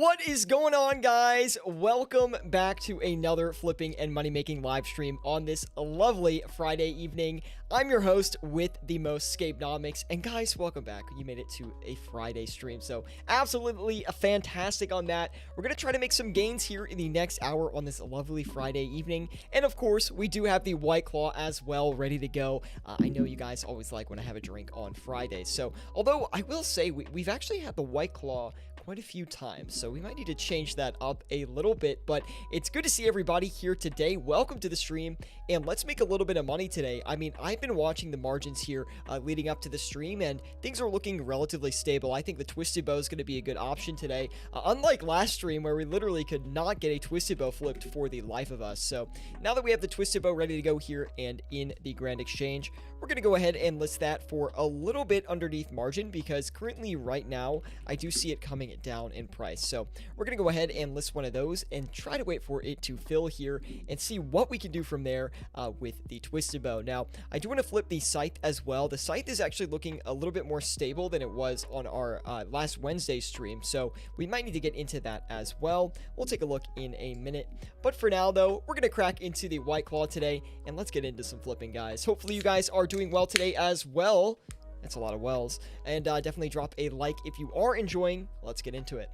What is going on, guys? Welcome back to another flipping and money making live stream on this lovely Friday evening. I'm your host with the most, Scapenomics, and guys, welcome back. You made it to a Friday stream, so absolutely fantastic on that. We're gonna try to make some gains here in the next hour on this lovely Friday evening, and of course, we do have the White Claw as well ready to go. I know you guys always like when I have a drink on Fridays, so although I will say we've actually had the White Claw quite a few times, so we might need to change that up a little bit, but it's good to see everybody here today. Welcome to the stream, and let's make a little bit of money today. I mean, I've been watching the margins here leading up to the stream, and things are looking relatively stable. I think the Twisted Bow is going to be a good option today, unlike last stream where we literally could not get a Twisted Bow flipped for the life of us. So now that we have the Twisted Bow ready to go here and in the Grand Exchange, we're going to go ahead and list that for a little bit underneath margin, because currently right now I do see it coming down in price. So we're going to go ahead and list one of those and try to wait for it to fill here and see what we can do from there with the Twisted Bow. Now, I do want to flip the Scythe as well. The Scythe is actually looking a little bit more stable than it was on our last Wednesday stream, so we might need to get into that as well. We'll take a look in a minute. But for now, though, we're going to crack into the White Claw today, and let's get into some flipping, guys. Hopefully you guys are doing well today as well. That's a lot of wells. And definitely drop a like if you are enjoying. Let's get into it.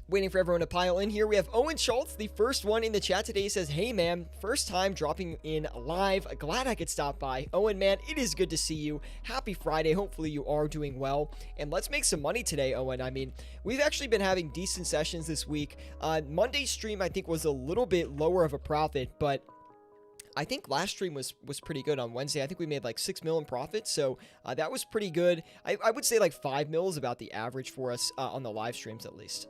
Waiting for everyone to pile in here. We have Owen Schultz, the first one in the chat today. He says, hey man, first time dropping in live. Glad I could stop by. Owen, man, it is good to see you. Happy Friday. Hopefully you are doing well. And let's make some money today, Owen. I mean, we've actually been having decent sessions this week. Monday's stream, I think, was a little bit lower of a profit, but I think last stream was pretty good on Wednesday. I think we made like 6 mil in profit, so that was pretty good. I would say like 5 mil is about the average for us on the live streams at least.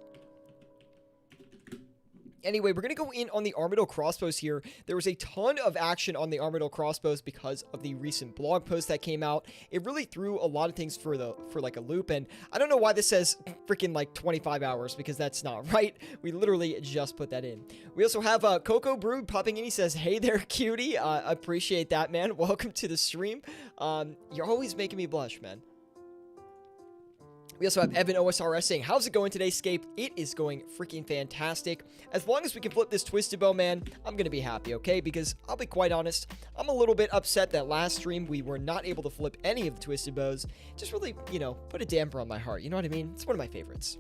Anyway, we're going to go in on the Armadillo crossbows here. There was a ton of action on the Armadillo crossbows because of the recent blog post that came out. It really threw a lot of things for like a loop, and I don't know why this says freaking like 25 hours, because that's not right. We literally just put that in. We also have Coco Brood popping in. He says, hey there, cutie. Appreciate that, man. Welcome to the stream. You're always making me blush, man. We also have Evan OSRS saying, how's it going today, Scape? It is going freaking fantastic. As long as we can flip this Twisted Bow, man, I'm going to be happy, okay? Because I'll be quite honest, I'm a little bit upset that last stream we were not able to flip any of the Twisted Bows. Just really, you know, put a damper on my heart. You know what I mean? It's one of my favorites.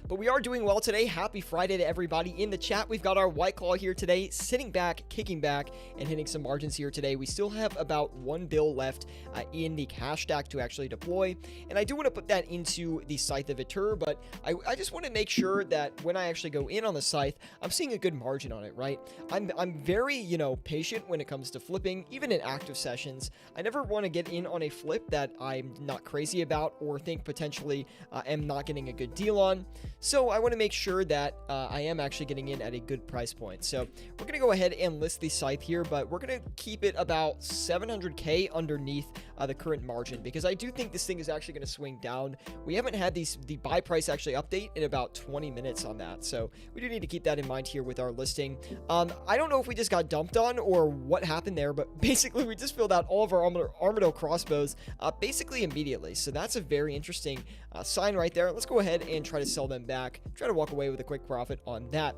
But we are doing well today. Happy Friday to everybody in the chat. We've got our White Claw here today, sitting back, kicking back, and hitting some margins here today. We still have about 1 bill left in the cash stack to actually deploy. And I do want to put that into the Scythe of Eter, but I just want to make sure that when I actually go in on the Scythe, I'm seeing a good margin on it, right? I'm very, you know, patient when it comes to flipping, even in active sessions. I never want to get in on a flip that I'm not crazy about or think potentially am not getting a good deal on. So I want to make sure that I am actually getting in at a good price point. So we're going to go ahead and list the Scythe here, but we're going to keep it about 700k underneath the current margin, because I do think this thing is actually going to swing down. We haven't had the buy price actually update in about 20 minutes on that. So we do need to keep that in mind here with our listing. I don't know if we just got dumped on or what happened there, but basically we just filled out all of our Armadillo crossbows basically immediately. So that's a very interesting sign right there. Let's go ahead and try to sell them back. Try to walk away with a quick profit on that.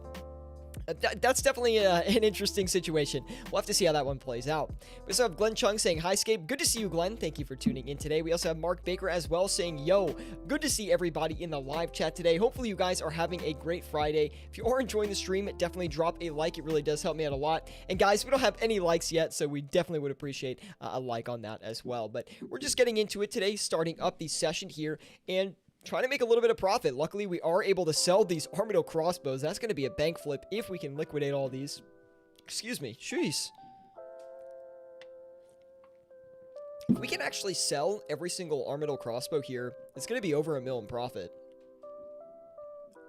That's definitely an interesting situation. We'll have to see how that one plays out. We also have Glenn Chung saying, hi, Scape. Good to see you, Glenn. Thank you for tuning in today. We also have Mark Baker as well saying, yo, good to see everybody in the live chat today. Hopefully you guys are having a great Friday. If you are enjoying the stream, definitely drop a like. It really does help me out a lot. And guys, we don't have any likes yet, so we definitely would appreciate a like on that as well. But we're just getting into it today, starting up the session here, and trying to make a little bit of profit. Luckily, we are able to sell these Armadillo crossbows. That's going to be a bank flip if we can liquidate all these. Excuse me. Jeez. If we can actually sell every single Armadillo crossbow here, it's going to be over $1 million in profit,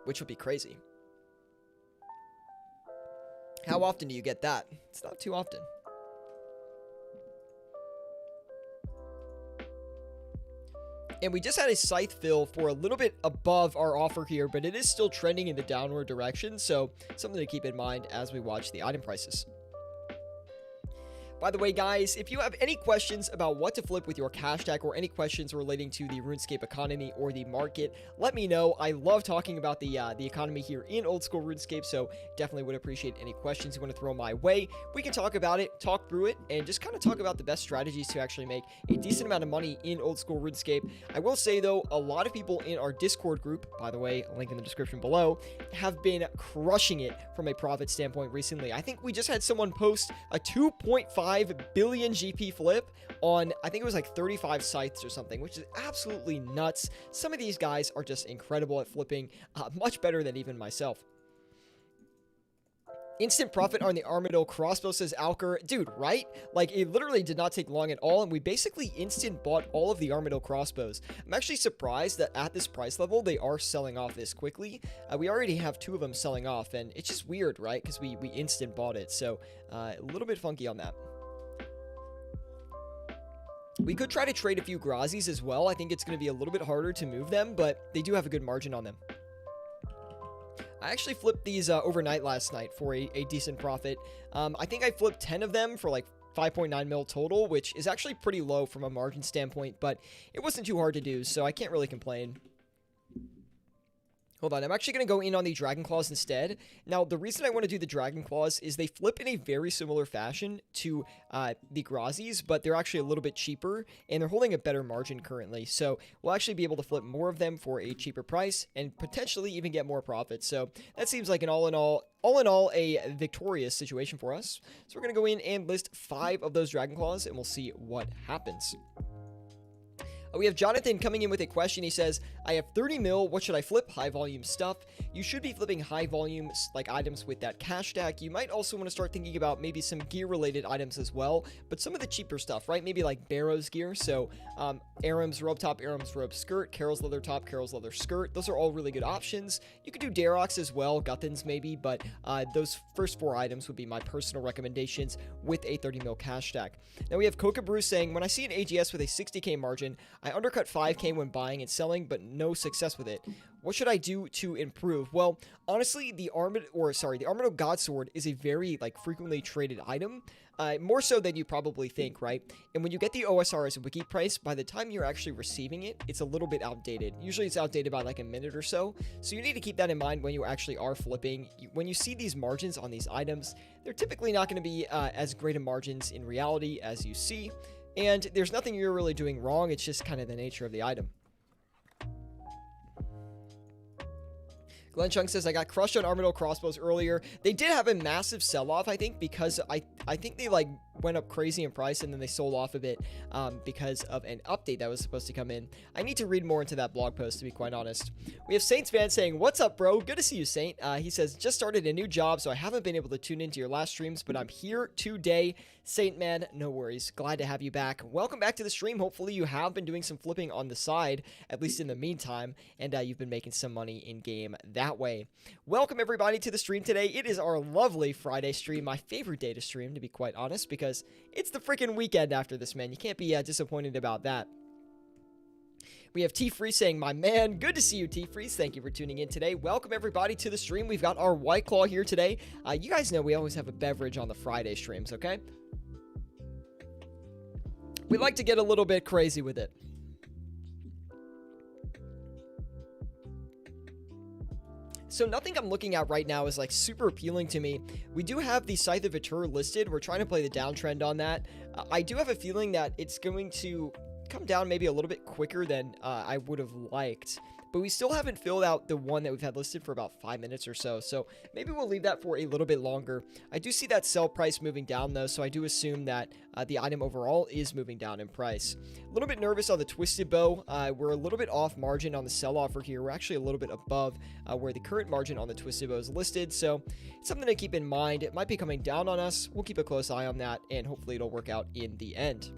which would be crazy. How often do you get that? It's not too often. And we just had a Scythe fill for a little bit above our offer here, but it is still trending in the downward direction, so something to keep in mind as we watch the item prices. By the way, guys, if you have any questions about what to flip with your cash stack or any questions relating to the RuneScape economy or the market, let me know. I love talking about the economy here in old school RuneScape, so definitely would appreciate any questions you want to throw my way. We can talk about it, talk through it, and just kind of talk about the best strategies to actually make a decent amount of money in old school RuneScape. I will say, though, a lot of people in our Discord group, by the way, link in the description below, have been crushing it from a profit standpoint recently. I think we just had someone post a 2.5 billion GP flip on, I think it was like 35 scythes or something, which is absolutely nuts. Some of these guys are just incredible at flipping, much better than even myself. Instant profit on the Armadillo crossbow, says Alker. Dude, right? Like, it literally did not take long at all, and we basically instant bought all of the Armadillo crossbows. I'm actually surprised that at this price level, they are selling off this quickly. We already have 2 of them selling off, and it's just weird, right? Because we instant bought it, so a little bit funky on that. We could try to trade a few Grazis as well. I think it's going to be a little bit harder to move them, but they do have a good margin on them. I actually flipped these overnight last night for a decent profit. I think I flipped 10 of them for like 5.9 mil total, which is actually pretty low from a margin standpoint, but it wasn't too hard to do, so I can't really complain. Hold on, I'm actually going to go in on the Dragon Claws instead. Now, the reason I want to do the Dragon Claws is they flip in a very similar fashion to the Grazis, but they're actually a little bit cheaper, and they're holding a better margin currently. So we'll actually be able to flip more of them for a cheaper price, and potentially even get more profit. So that seems like an all in all, a victorious situation for us. So we're going to go in and list 5 of those Dragon Claws, and we'll see what happens. We have Jonathan coming in with a question. He says, I have 30 mil. What should I flip? High volume stuff. You should be flipping high volume like items with that cash stack. You might also want to start thinking about maybe some gear related items as well, but some of the cheaper stuff, right? Maybe like Barrow's gear. So Aram's robe top, Aram's robe skirt, Carol's leather top, Carol's leather skirt. Those are all really good options. You could do Darox as well, Guthans maybe, but those first 4 items would be my personal recommendations with a 30 mil cash stack. Now we have Coca Brew saying, when I see an AGS with a 60k margin, I undercut 5k when buying and selling, but no success with it. What should I do to improve? Well, honestly, the Armadillo Godsword is a very frequently traded item, more so than you probably think, right? And when you get the OSRS wiki price, by the time you're actually receiving it, it's a little bit outdated. Usually it's outdated by like a minute or so. So you need to keep that in mind when you actually are flipping. When you see these margins on these items, they're typically not going to be as great a margins in reality as you see. And there's nothing you're really doing wrong. It's just kind of the nature of the item. Glenn Chung says, I got crushed on Armadillo crossbows earlier. They did have a massive sell-off, I think, because I think they went up crazy in price and then they sold off a bit because of an update that was supposed to come in. I need to read more into that blog post, to be quite honest. We have Saints fan saying, what's up, bro? Good to see you, Saint. He says, just started a new job, so I haven't been able to tune into your last streams, but I'm here today. Saint, man, no worries. Glad to have you back. Welcome back to the stream. Hopefully you have been doing some flipping on the side, at least in the meantime, and you've been making some money in-game that way. Welcome, everybody, to the stream today. It is our lovely Friday stream, my favorite day to stream, to be quite honest, because it's the freaking weekend after this, man. You can't be disappointed about that. We have T-Freeze saying, my man, good to see you, T-Freeze. Thank you for tuning in today. Welcome, everybody, to the stream. We've got our White Claw here today. You guys know we always have a beverage on the Friday streams, okay? We like to get a little bit crazy with it. So nothing I'm looking at right now is super appealing to me. We do have the Scythe of Vitur listed. We're trying to play the downtrend on that. I do have a feeling that it's going to come down maybe a little bit quicker than I would have liked. But we still haven't filled out the one that we've had listed for about 5 minutes or so. So maybe we'll leave that for a little bit longer. I do see that sell price moving down though. So I do assume that the item overall is moving down in price. A little bit nervous on the Twisted Bow. We're a little bit off margin on the sell offer here. We're actually a little bit above where the current margin on the Twisted Bow is listed. So it's something to keep in mind. It might be coming down on us. We'll keep a close eye on that and hopefully it'll work out in the end.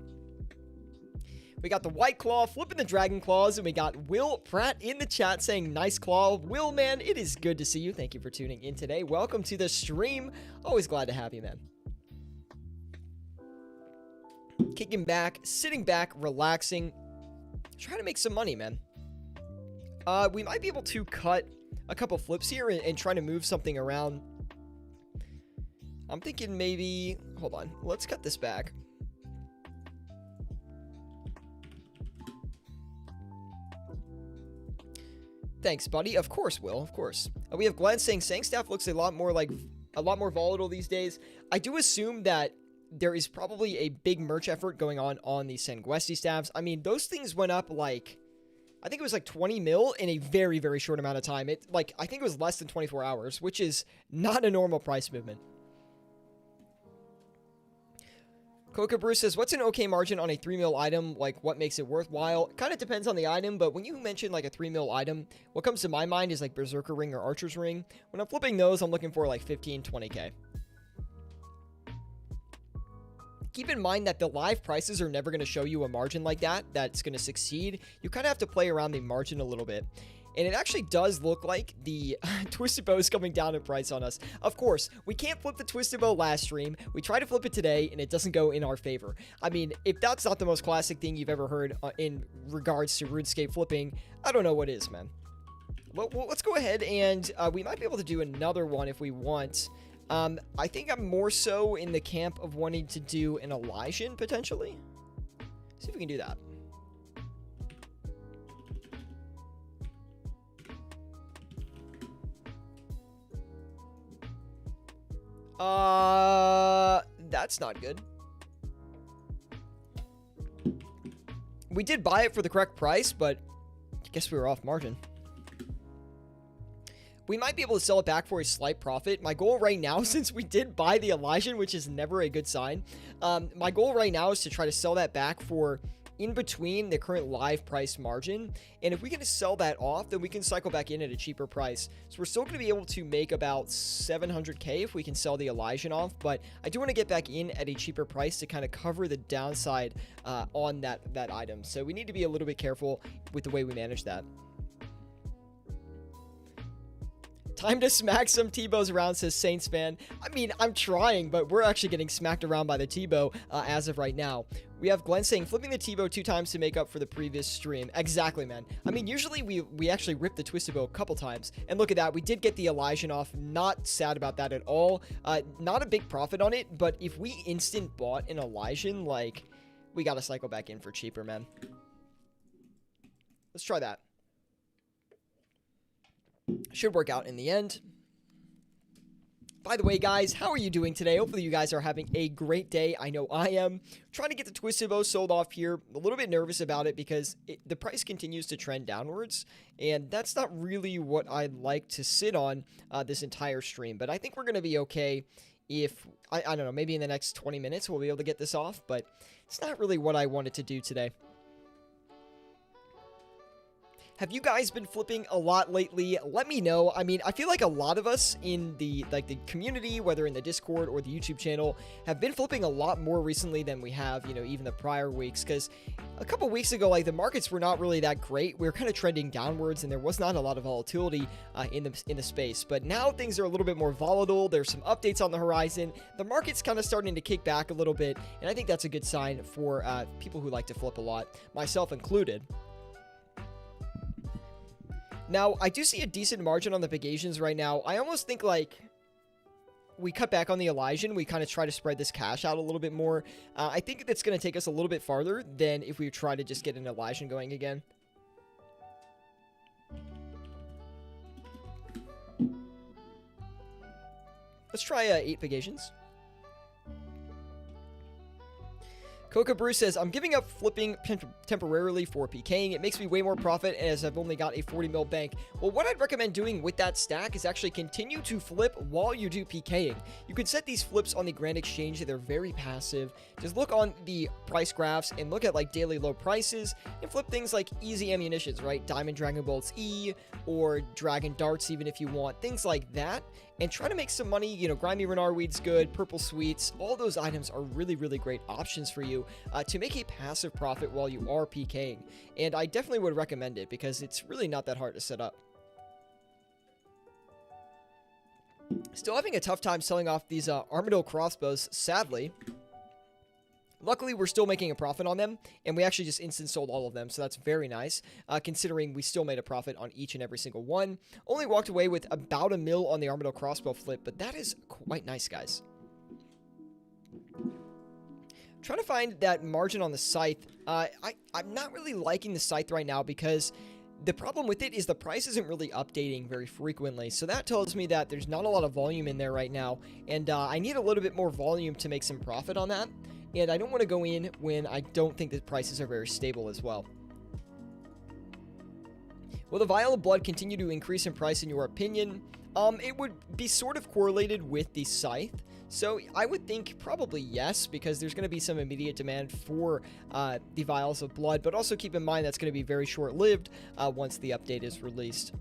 We got the White Claw flipping the Dragon Claws, and we got Will Pratt in the chat saying, nice claw. Will, man, it is good to see you. Thank you for tuning in today. Welcome to the stream. Always glad to have you, man. Kicking back, sitting back, relaxing, trying to make some money, man. We might be able to cut a couple flips here and try to move something around. I'm thinking maybe, hold on, let's cut this back. Thanks, buddy. Of course, Will. Of course. We have Glenn saying Staff looks a lot more volatile these days. I do assume that there is probably a big merch effort going on the Sanguesti staffs. I mean, those things went up like, I think it was like 20 mil in a very, very short amount of time. I think it was less than 24 hours, which is not a normal price movement. Coca Bruce says, what's an okay margin on a 3 mil item? Like, what makes it worthwhile? Kind of depends on the item, but when you mention like a 3 mil item, what comes to my mind is like Berserker Ring or Archer's Ring. When I'm flipping those, I'm looking for like 15, 20k. Keep in mind that the live prices are never going to show you a margin like that's going to succeed. You kind of have to play around the margin a little bit. And it actually does look like the Twisted Bow is coming down in price on us. Of course, we can't flip the Twisted Bow last stream. We tried to flip it today, and it doesn't go in our favor. I mean, if that's not the most classic thing you've ever heard in regards to RuneScape flipping, I don't know what is, man. Well, let's go ahead, and we might be able to do another one if we want. I think I'm more so in the camp of wanting to do an Elysian, potentially. See if we can do that. That's not good. We did buy it for the correct price, but I guess we were off margin. We might be able to sell it back for a slight profit. My goal right now, since we did buy the Elysian, which is never a good sign, my goal right now is to try to sell that back for in between the current live price margin. And if we can sell that off, then we can cycle back in at a cheaper price. So we're still going to be able to make about 700k if we can sell the Elysian off, but I do want to get back in at a cheaper price to kind of cover the downside on that item. So we need to be a little bit careful with the way we manage that. Time to smack some T-bows around, says Saints fan. I mean, I'm trying, but we're actually getting smacked around by the T-bow as of right now. We have Glenn saying, flipping the T-bow 2 times to make up for the previous stream. Exactly, man. I mean, usually we actually rip the Twisted Bow a couple times. And look at that. We did get the Elysian off. Not sad about that at all. Not a big profit on it, but if we instant bought an Elysian, like, we got to cycle back in for cheaper, man. Let's try that. Should work out in the end. By the way, guys, how are you doing today? Hopefully you guys are having a great day. I know I am. Trying to get the Twisted Bow sold off here. A little bit nervous about it because the price continues to trend downwards, and that's not really what I'd like to sit on this entire stream. But I think we're going to be okay if, I don't know, maybe in the next 20 minutes we'll be able to get this off, but it's not really what I wanted to do today. Have you guys been flipping a lot lately? Let me know. I mean, I feel like a lot of us in the community, whether in the Discord or the YouTube channel, have been flipping a lot more recently than we have, you know, even the prior weeks. Because a couple weeks ago, like, the markets were not really that great. We were kind of trending downwards, and there was not a lot of volatility in the space. But now things are a little bit more volatile. There's some updates on the horizon. The market's kind of starting to kick back a little bit, and I think that's a good sign for people who like to flip a lot, myself included. Now, I do see a decent margin on the Pegasians right now. I almost think, like, we cut back on the Elysian. We kind of try to spread this cash out a little bit more. I think that's going to take us a little bit farther than if we try to just get an Elysian going again. Let's try 8 Pegasians. Coca Brew says, I'm giving up flipping temporarily for PKing. It makes me way more profit as I've only got a 40 mil bank. Well, what I'd recommend doing with that stack is actually continue to flip while you do PKing. You can set these flips on the Grand Exchange. They're very passive. Just look on the price graphs and look at like daily low prices and flip things like easy ammunitions, right? Diamond Dragon Bolts E or Dragon Darts, even if you want, things like that. And try to make some money. You know, Grimy Renard Weed's good, Purple Sweets, all those items are really, really great options for you to make a passive profit while you are PKing. And I definitely would recommend it because it's really not that hard to set up. Still having a tough time selling off these Armadillo crossbows, sadly. Luckily, we're still making a profit on them, and we actually just instant sold all of them, so that's very nice, considering we still made a profit on each and every single one. Only walked away with about $1 mil on the Armadillo crossbow flip, but that is quite nice, guys. Trying to find that margin on the scythe. I'm not really liking the scythe right now because the problem with it is the price isn't really updating very frequently. So that tells me that there's not a lot of volume in there right now. And I need a little bit more volume to make some profit on that. And I don't want to go in when I don't think the prices are very stable as well. Will the vial of blood continue to increase in price in your opinion? It would be sort of correlated with the scythe. So I would think probably yes, because there's going to be some immediate demand for the vials of blood, but also keep in mind that's going to be very short-lived once the update is released.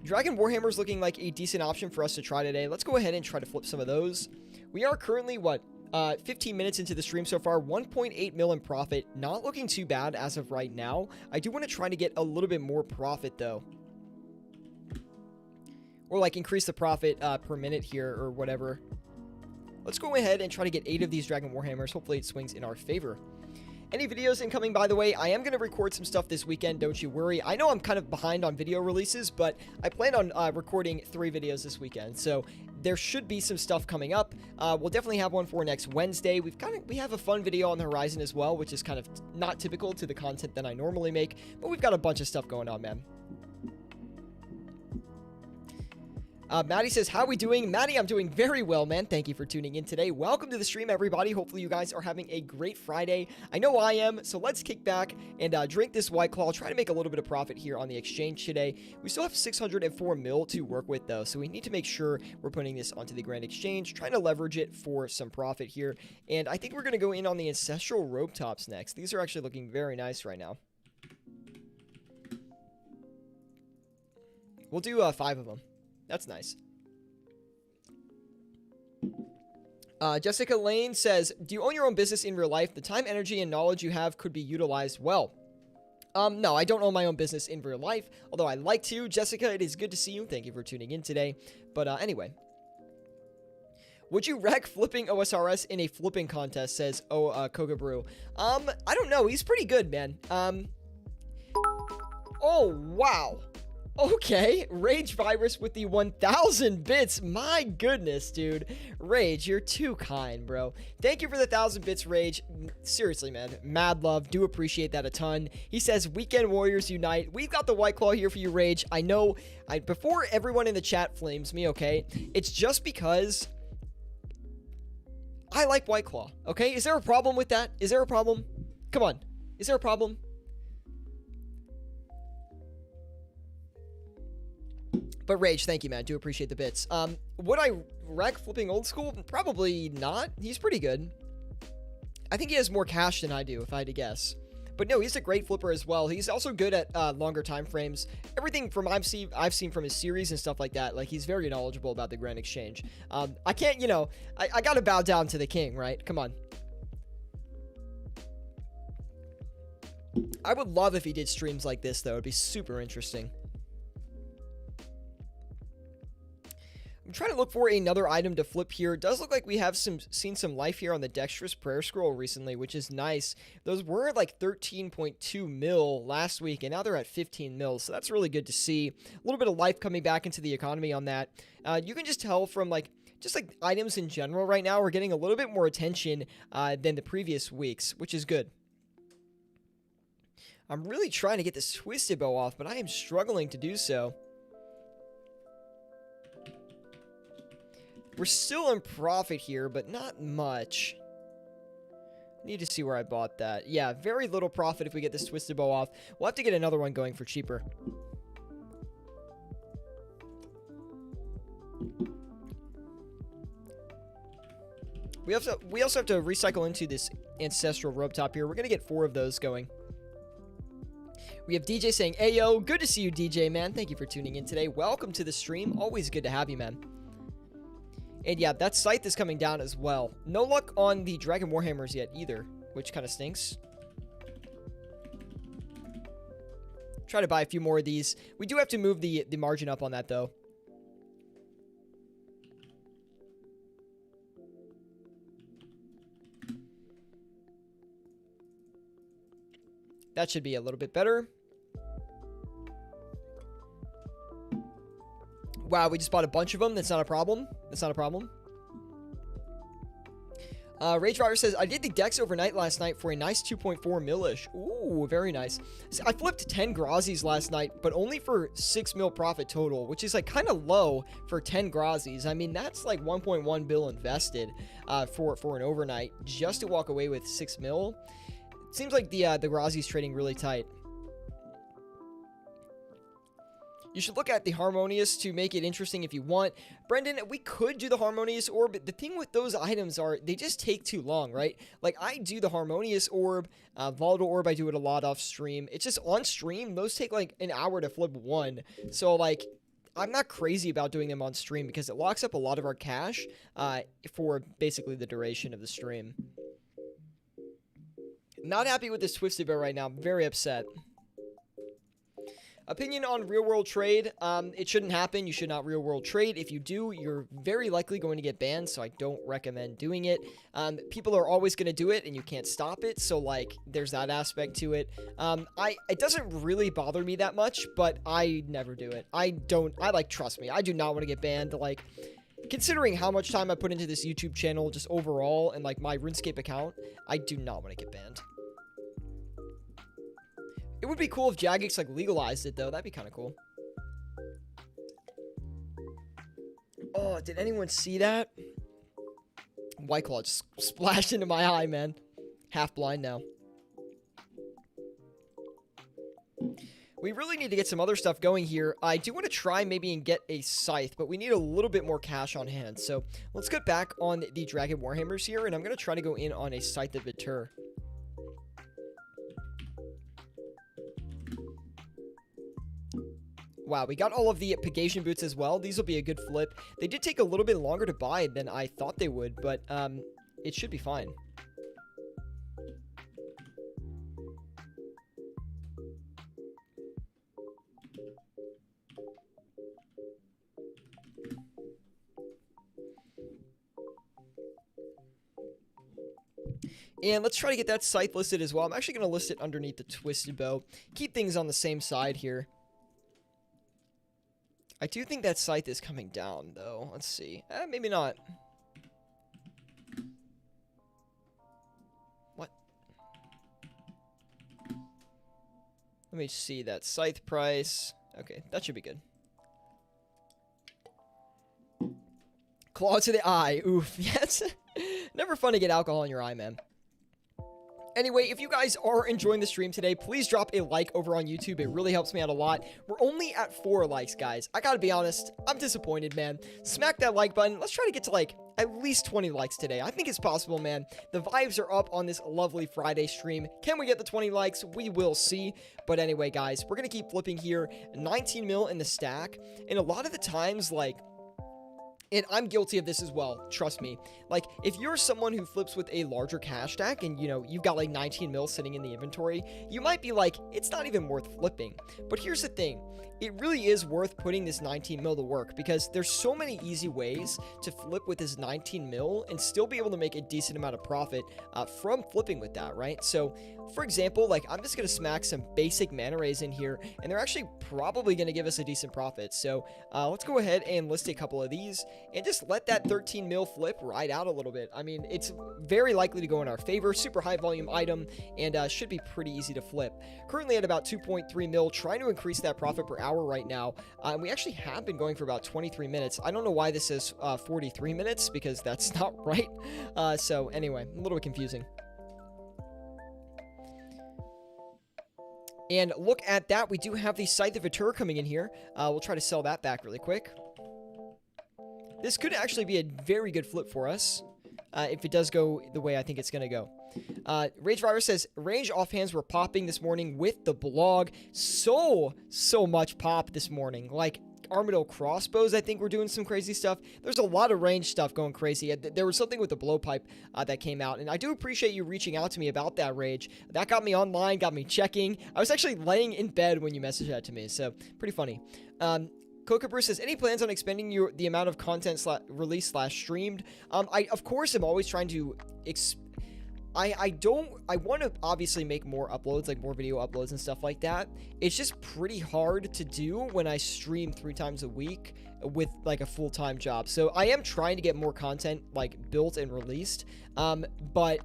Dragon Warhammer is looking like a decent option for us to try today. Let's go ahead and try to flip some of those. We are currently, 15 minutes into the stream so far, 1.8 mil in profit. Not looking too bad as of right now. I do want to try to get a little bit more profit, though. Or, like, increase the profit per minute here or whatever. Let's go ahead and try to get 8 of these Dragon Warhammers. Hopefully it swings in our favor. Any videos incoming, by the way? I am going to record some stuff this weekend, don't you worry. I know I'm kind of behind on video releases, but I plan on recording 3 videos this weekend. So there should be some stuff coming up. We'll definitely have one for next Wednesday. We have a fun video on the horizon as well, which is kind of not typical to the content that I normally make. But we've got a bunch of stuff going on, man. Maddie says, how are we doing? Maddie, I'm doing very well, man. Thank you for tuning in today. Welcome to the stream, everybody. Hopefully you guys are having a great Friday. I know I am, so let's kick back and drink this White Claw. Try to make a little bit of profit here on the exchange today. We still have 604 mil to work with, though, so we need to make sure we're putting this onto the Grand Exchange, trying to leverage it for some profit here. And I think we're going to go in on the Ancestral Robe Tops next. These are actually looking very nice right now. We'll do 5 of them. That's nice. Jessica Lane says, do you own your own business in real life? The time, energy, and knowledge you have could be utilized well. No, I don't own my own business in real life, although I like to. Jessica, it is good to see you. Thank you for tuning in today. But anyway. Would you wreck flipping OSRS in a flipping contest, says Koga Brew. I don't know. He's pretty good, man. Oh, wow. Okay, Rage Virus with the 1,000 bits. My goodness, dude. Rage, you're too kind, bro. Thank you for the 1,000 bits, Rage. Seriously, man. Mad love. Do appreciate that a ton. He says, Weekend Warriors Unite. We've got the White Claw here for you, Rage. I know, before everyone in the chat flames me, okay? It's just because I like White Claw, okay? Is there a problem with that? Is there a problem? Come on. Is there a problem? But Rage, thank you, man. Do appreciate the bits. Would I wreck flipping old school? Probably not. He's pretty good. I think he has more cash than I do, if I had to guess. But no, he's a great flipper as well. He's also good at longer time frames. Everything from I've seen from his series and stuff like that. Like, he's very knowledgeable about the Grand Exchange. I can't, you know, I gotta bow down to the king, right? Come on. I would love if he did streams like this, though. It'd be super interesting. I'm trying to look for another item to flip here. It does look like we have seen some life here on the Dexterous Prayer Scroll recently, which is nice. Those were at like 13.2 mil last week, and now they're at 15 mil, so that's really good to see. A little bit of life coming back into the economy on that. You can just tell from just items in general right now, we're getting a little bit more attention than the previous weeks, which is good. I'm really trying to get this Twisted Bow off, but I am struggling to do so. We're still in profit here, but not much. Need to see where I bought that. Yeah, very little profit if we get this Twisted Bow off. We'll have to get another one going for cheaper. We also have to recycle into this Ancestral Robe Top here. We're going to get 4 of those going. We have DJ saying, Ayo, good to see you, DJ, man. Thank you for tuning in today. Welcome to the stream. Always good to have you, man. And yeah, that scythe is coming down as well. No luck on the Dragon Warhammers yet either, which kind of stinks. Try to buy a few more of these. We do have to move the margin up on that, though. That should be a little bit better. Wow, we just bought a bunch of them. That's not a problem. That's not a problem. Rage Driver says, I did the Dex overnight last night for a nice 2.4 millish. Ooh, very nice. So I flipped 10 Grazis last night, but only for 6 mil profit total, which is like kind of low for 10 Grazis. I mean, that's like 1.1 bill invested for an overnight just to walk away with 6 mil. It seems like the Grazis trading really tight. You should look at the Harmonious to make it interesting if you want. Brendan, we could do the Harmonious Orb, but the thing with those items are they just take too long, right? Like, I do the Harmonious Orb, Volatile Orb, I do it a lot off stream. It's just on stream, those take like an hour to flip one. So, like, I'm not crazy about doing them on stream because it locks up a lot of our cash for basically the duration of the stream. Not happy with this Twisted Bear right now. I'm very upset. Opinion on real-world trade. It shouldn't happen. You should not real-world trade. If you do, you're very likely going to get banned, so I don't recommend doing it. People are always going to do it, and you can't stop it, so, like, there's that aspect to it. It doesn't really bother me that much, but I never do it. Trust me, I do not want to get banned. Like, considering how much time I put into this YouTube channel just overall and, like, my RuneScape account, I do not want to get banned. It would be cool if Jagex, like, legalized it, though. That'd be kind of cool. Oh, did anyone see that? White Claw just splashed into my eye, man. Half blind now. We really need to get some other stuff going here. I do want to try maybe and get a Scythe, but we need a little bit more cash on hand. So let's get back on the Dragon Warhammers here, and I'm going to try to go in on a Scythe of Vitur. Wow, we got all of the Pegasian boots as well. These will be a good flip. They did take a little bit longer to buy than I thought they would, but it should be fine. And let's try to get that Scythe listed as well. I'm actually going to list it underneath the Twisted Bow. Keep things on the same side here. I do think that Scythe is coming down, though. Let's see. Maybe not. What? Let me see that Scythe price. Okay, that should be good. Claw to the eye. Oof. Yes. Never fun to get alcohol in your eye, man. Anyway, if you guys are enjoying the stream today, please drop a like over on YouTube. It really helps me out a lot. We're only at 4 likes, guys. I gotta be honest, I'm disappointed, man. Smack that like button. Let's try to get to, like, at least 20 likes today. I think it's possible, man. The vibes are up on this lovely Friday stream. Can we get the 20 likes? We will see. But anyway, guys, we're gonna keep flipping here. 19 mil in the stack. And a lot of the times, like, and I'm guilty of this as well, trust me. Like, if you're someone who flips with a larger cash stack and, you know, you've got like 19 mil sitting in the inventory, you might be like, it's not even worth flipping. But here's the thing. It really is worth putting this 19 mil to work because there's so many easy ways to flip with this 19 mil and still be able to make a decent amount of profit from flipping with that, right? So, for example, like, I'm just going to smack some basic mana rays in here, and they're actually probably going to give us a decent profit. So, let's go ahead and list a couple of these and just let that 13 mil flip ride out a little bit. I mean, it's very likely to go in our favor. Super high volume item, and should be pretty easy to flip. Currently at about 2.3 mil, trying to increase that profit per hour right now. And we actually have been going for about 23 minutes. I don't know why this is 43 minutes, because that's not right. So anyway, a little bit confusing. And look at that. We do have the Scythe of Vitur coming in here. We'll try to sell that back really quick. This could actually be a very good flip for us if it does go the way I think it's going to go. Rage Virus says, range offhands were popping this morning with the blog. So much pop this morning. Like, Armadillo crossbows, I think we're doing some crazy stuff. There's a lot of range stuff going crazy. There was something with the blowpipe that came out, and I do appreciate you reaching out to me about that, Rage. That got me online, got me checking. I was actually laying in bed when you messaged that to me, so pretty funny. Coca Bruce says, any plans on expanding the amount of content released / streamed? I, of course, am always trying to I want to obviously make more uploads, like more video uploads and stuff like that. It's just pretty hard to do when I stream 3 times a week with like a full-time job. So I am trying to get more content like built and released. But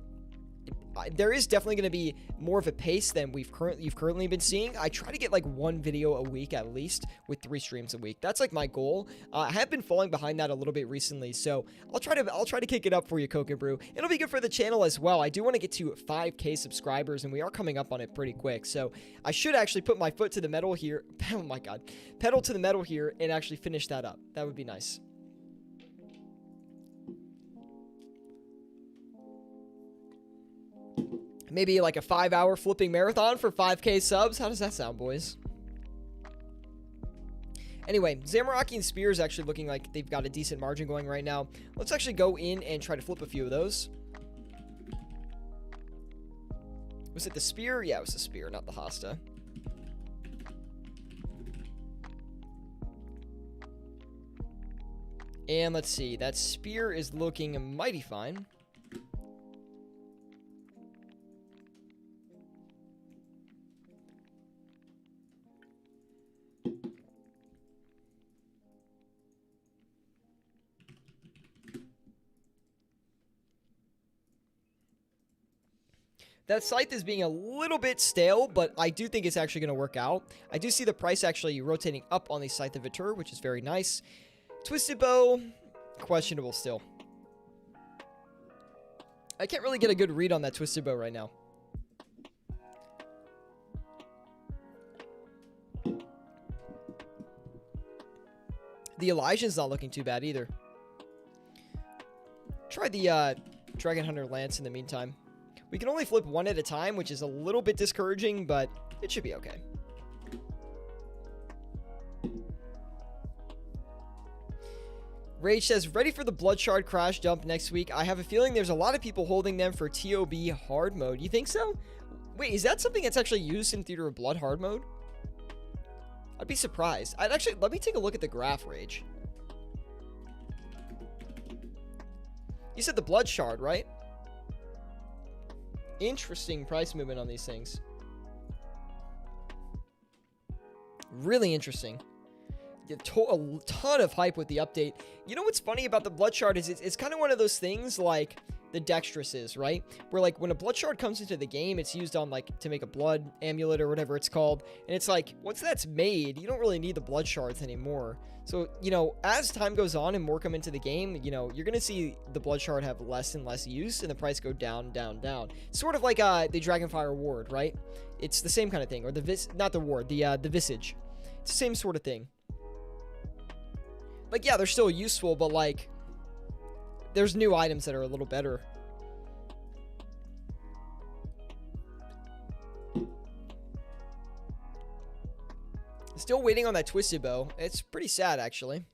there is definitely going to be more of a pace than you've currently been seeing. I try to get like 1 video a week at least with 3 streams a week. That's like my goal. I have been falling behind that a little bit recently, so I'll try to kick it up for you, Coca Brew. It'll be good for the channel as well. I do want to get to 5K subscribers, and we are coming up on it pretty quick. So I should actually put my foot to the metal here. Oh my god, pedal to the metal here and actually finish that up. That would be nice. Maybe like a 5-hour flipping marathon for 5K subs. How does that sound, boys? Anyway, Zamaraki and Spear is actually looking like they've got a decent margin going right now. Let's actually go in and try to flip a few of those. Was it the Spear? Yeah, it was the Spear, not the Hosta. And let's see. That Spear is looking mighty fine. That scythe is being a little bit stale, but I do think it's actually going to work out. I do see the price actually rotating up on the Scythe of Vitur, which is very nice. Twisted Bow, questionable still. I can't really get a good read on that Twisted Bow right now. The Elijah's not looking too bad either. Try the Dragon Hunter Lance in the meantime. We can only flip 1 at a time, which is a little bit discouraging, but it should be okay. Rage says, ready for the Blood Shard crash dump next week. I have a feeling there's a lot of people holding them for TOB hard mode. You think so? Wait, is that something that's actually used in Theater of Blood hard mode? I'd be surprised. Let me take a look at the graph, Rage. You said the Blood Shard, right? Interesting price movement on these things. Really interesting. A ton of hype with the update. You know what's funny about the Blood Shard is it's kind of one of those things like the Dexterous is, right? Where like when a Blood Shard comes into the game, it's used on like to make a blood amulet or whatever it's called. And it's like once that's made, you don't really need the Blood Shards anymore. So, you know, as time goes on and more come into the game, you know, you're going to see the Blood Shard have less and less use and the price go down, down, down. Sort of like the Dragonfire Ward, right? It's the same kind of thing. Or not the Ward, the Visage. It's the same sort of thing. Like, yeah, they're still useful, but like, there's new items that are a little better. Still waiting on that Twisted Bow. It's pretty sad, actually.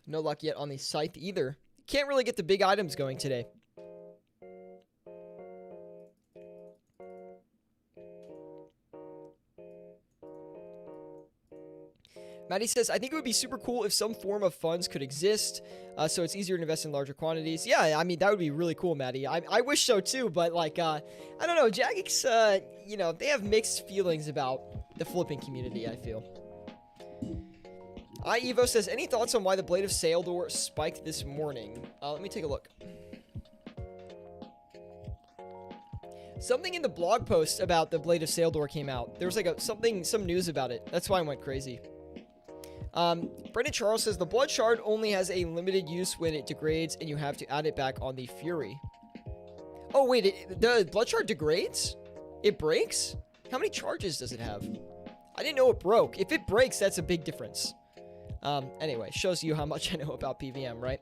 No luck yet on the Scythe either. Can't really get the big items going today. Maddie says, I think it would be super cool if some form of funds could exist, so it's easier to invest in larger quantities. Yeah, I mean, that would be really cool, Maddie. I wish so too, but like, I don't know, Jagex, you know, they have mixed feelings about the flipping community, I feel. Evo says, any thoughts on why the Blade of Saeldor spiked this morning? Let me take a look. Something in the blog post about the Blade of Saeldor came out. There was like some news about it. That's why I went crazy. Brendan Charles says, the Blood Shard only has a limited use when it degrades and you have to add it back on the Fury. Oh, wait, the Blood Shard degrades? It breaks? How many charges does it have? I didn't know it broke. If it breaks, that's a big difference. Anyway, shows you how much I know about PVM, right?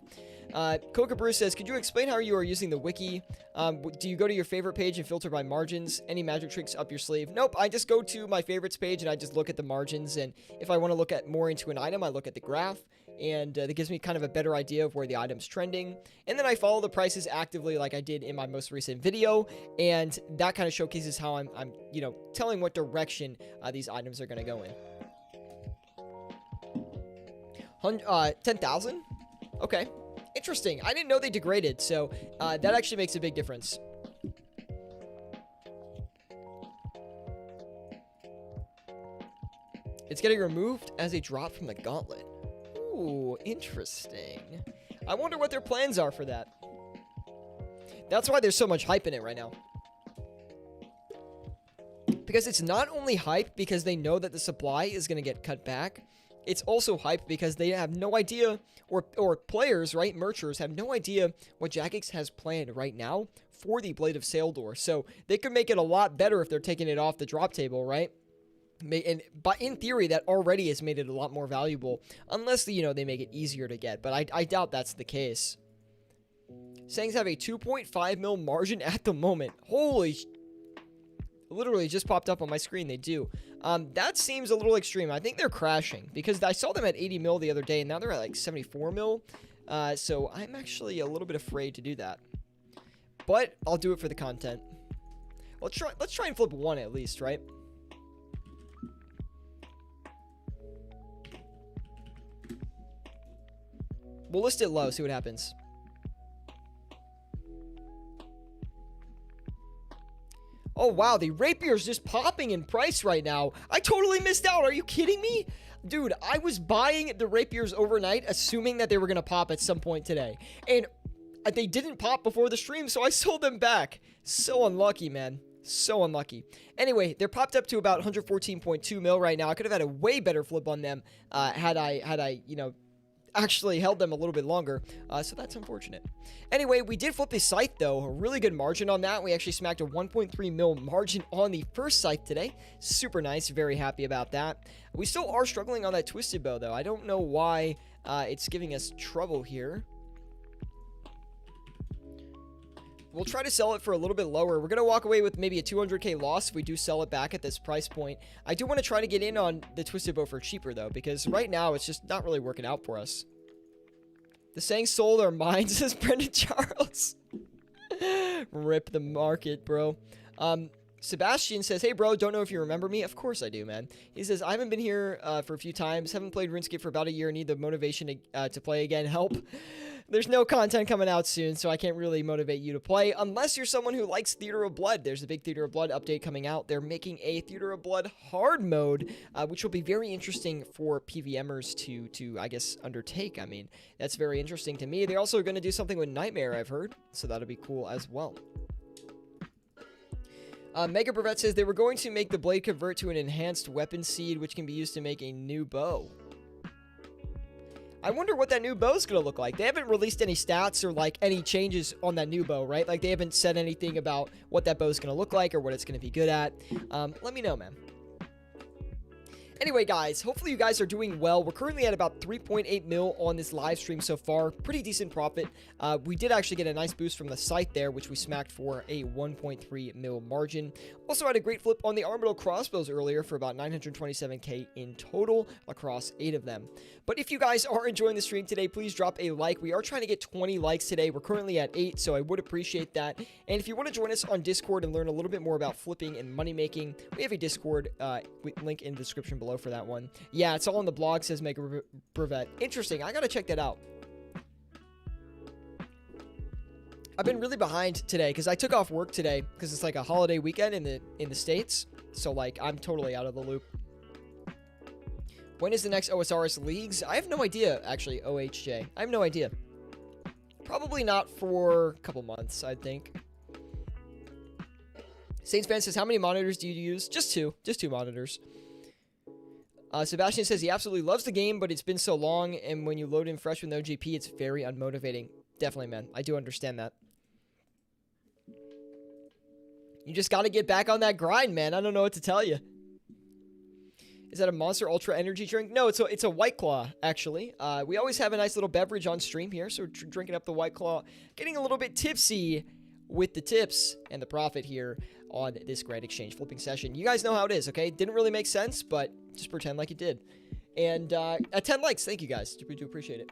Coca Brew says, could you explain how you are using the wiki? Do you go to your favorite page and filter by margins? Any magic tricks up your sleeve? Nope, I just go to my favorites page and I just look at the margins, and if I want to look at more into an item, I look at the graph, and that gives me kind of a better idea of where the item's trending, and then I follow the prices actively like I did in my most recent video, and that kind of showcases how I'm you know, telling what direction these items are going to go in. 10,000? Okay. Interesting. I didn't know they degraded, so that actually makes a big difference. It's getting removed as a drop from the gauntlet. Ooh, interesting. I wonder what their plans are for that. That's why there's so much hype in it right now. Because it's not only hype because they know that the supply is going to get cut back. It's also hype because they have no idea, or players, right, merchers, have no idea what Jagex has planned right now for the Blade of Saildor. So they could make it a lot better if they're taking it off the drop table, right? But in theory, that already has made it a lot more valuable, unless, you know, they make it easier to get. But I doubt that's the case. Sangs have a 2.5 mil margin at the moment. Holy, literally just popped up on my screen. They do. That seems a little extreme. I think they're crashing because I saw them at 80 mil the other day, and now they're at like 74 mil. So I'm actually a little bit afraid to do that. But I'll do it for the content. Let's try and flip one at least, right? We'll list it low, see what happens. Oh, wow, the Rapier's just popping in price right now. I totally missed out. Are you kidding me? Dude, I was buying the Rapiers overnight, assuming that they were going to pop at some point today. And they didn't pop before the stream, so I sold them back. So unlucky, man. So unlucky. Anyway, they're popped up to about 114.2 mil right now. I could have had a way better flip on them had I, you know, actually held them a little bit longer, so that's unfortunate. Anyway, we did flip the scythe though, a really good margin on that. We actually smacked a 1.3 mil margin on the first scythe today. Super nice, very happy about that. We still are struggling on that twisted bow though. I don't know why it's giving us trouble here. We'll try to sell it for a little bit lower. We're going to walk away with maybe a 200k loss if we do sell it back at this price point. I do want to try to get in on the twisted bow for cheaper, though, because right now it's just not really working out for us. The saying sold our minds, says Brendan Charles. Rip the market, bro. Sebastian says, hey, bro, don't know if you remember me. Of course I do, man. He says, I haven't been here for a few times. Haven't played RuneScape for about a year. Need the motivation to play again. Help. There's no content coming out soon, so I can't really motivate you to play unless you're someone who likes Theater of Blood. There's a big Theater of Blood update coming out. They're making a Theater of Blood hard mode, which will be very interesting for PVMers to I guess, undertake. I mean, that's very interesting to me. They're also going to do something with Nightmare, I've heard, so that'll be cool as well. Mega Brevet says they were going to make the blade convert to an enhanced weapon seed, which can be used to make a new bow. I wonder what that new bow is going to look like. They haven't released any stats or, like, any changes on that new bow, right? Like, they haven't said anything about what that bow is going to look like or what it's going to be good at. Let me know, man. Anyway, guys, hopefully you guys are doing well. We're currently at about 3.8 mil on this live stream so far. Pretty decent profit. We did actually get a nice boost from the scythe there, which we smacked for a 1.3 mil margin. Also had a great flip on the Armadillo crossbows earlier for about 927k in total across 8 of them. But if you guys are enjoying the stream today, please drop a like. We are trying to get 20 likes today. We're currently at 8, so I would appreciate that. And if you want to join us on Discord and learn a little bit more about flipping and money making, we have a Discord link in the description below for that one. Yeah, it's all on the blog, says Mega Brevet. Interesting. I gotta check that out. I've been really behind today because I took off work today because it's like a holiday weekend in the States. So like I'm totally out of the loop. When is the next OSRS leagues? I have no idea, actually, OHJ. I have no idea. Probably not for a couple months, I think. Saints fan says, how many monitors do you use? Just two. Just 2 monitors. Sebastian says he absolutely loves the game, but it's been so long, and when you load in fresh with no GP, it's very unmotivating. Definitely, man. I do understand that. You just got to get back on that grind, man. I don't know what to tell you. Is that a Monster Ultra Energy drink? No, it's a White Claw, actually. We always have a nice little beverage on stream here, so we're drinking up the White Claw. Getting a little bit tipsy with the tips and the profit here on this Grand Exchange flipping session. You guys know how it is, okay? Didn't really make sense, but just pretend like it did. And at 10 likes, thank you guys. We do appreciate it.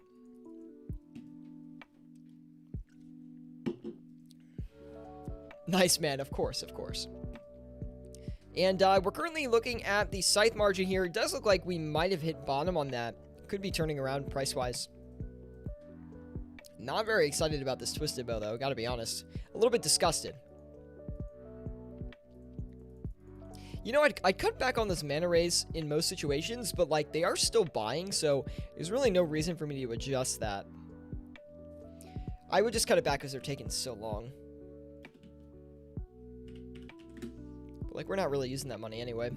Nice, man. Of course, of course. And we're currently looking at the scythe margin here. It does look like we might have hit bottom on that. Could be turning around price-wise. Not very excited about this twisted bow, though, gotta be honest. A little bit disgusted. You know, I'd cut back on this mana raise in most situations, but, like, they are still buying, so there's really no reason for me to adjust that. I would just cut it back because they're taking so long. But, like, we're not really using that money anyway.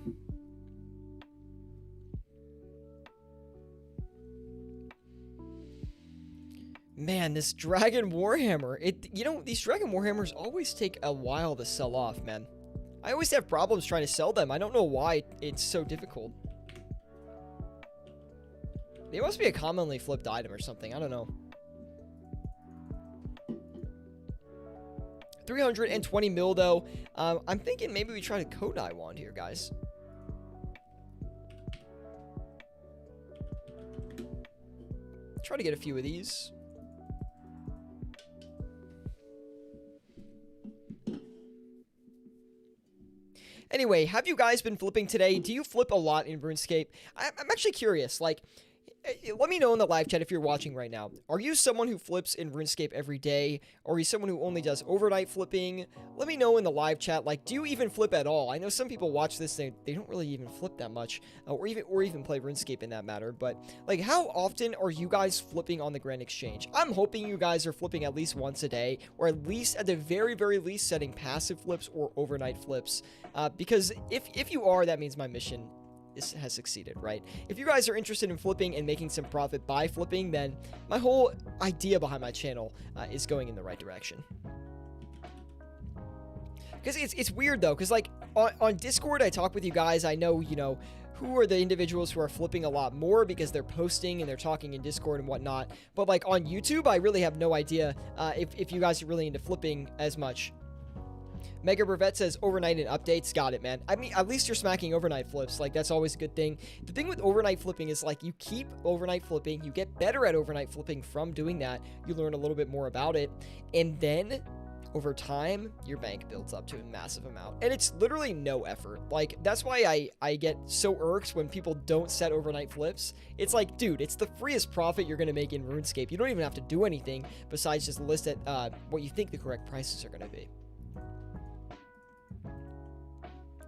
Man, this Dragon Warhammer. You know, these Dragon Warhammers always take a while to sell off, man. I always have problems trying to sell them. I don't know why it's so difficult. They must be a commonly flipped item or something. I don't know. 320 mil, though. I'm thinking maybe we try to Kodai wand here, guys. Try to get a few of these. Anyway, have you guys been flipping today? Do you flip a lot in RuneScape? I'm actually curious. Like, let me know in the live chat if you're watching right now. Are you someone who flips in RuneScape every day? Or are you someone who only does overnight flipping? Let me know in the live chat. Like, do you even flip at all? I know some people watch this, they don't really even flip that much. Or even play RuneScape in that matter. But, like, how often are you guys flipping on the Grand Exchange? I'm hoping you guys are flipping at least once a day. Or at least, at the very, very least, setting passive flips or overnight flips. Because if you are, that means my mission has succeeded, right? If you guys are interested in flipping and making some profit by flipping, then my whole idea behind my channel is going in the right direction. Because it's weird, though, because, like, on Discord, I talk with you guys. I know, you know, who are the individuals who are flipping a lot more because they're posting and they're talking in Discord and whatnot. But, like, on YouTube, I really have no idea if you guys are really into flipping as much. Mega Brevet says overnight and updates. Got it, man. I mean, at least you're smacking overnight flips. Like, that's always a good thing. The thing with overnight flipping is, like, you keep overnight flipping. You get better at overnight flipping from doing that. You learn a little bit more about it. And then, over time, your bank builds up to a massive amount. And it's literally no effort. Like, that's why I get so irked when people don't set overnight flips. It's like, dude, it's the freest profit you're going to make in RuneScape. You don't even have to do anything besides just list at what you think the correct prices are going to be.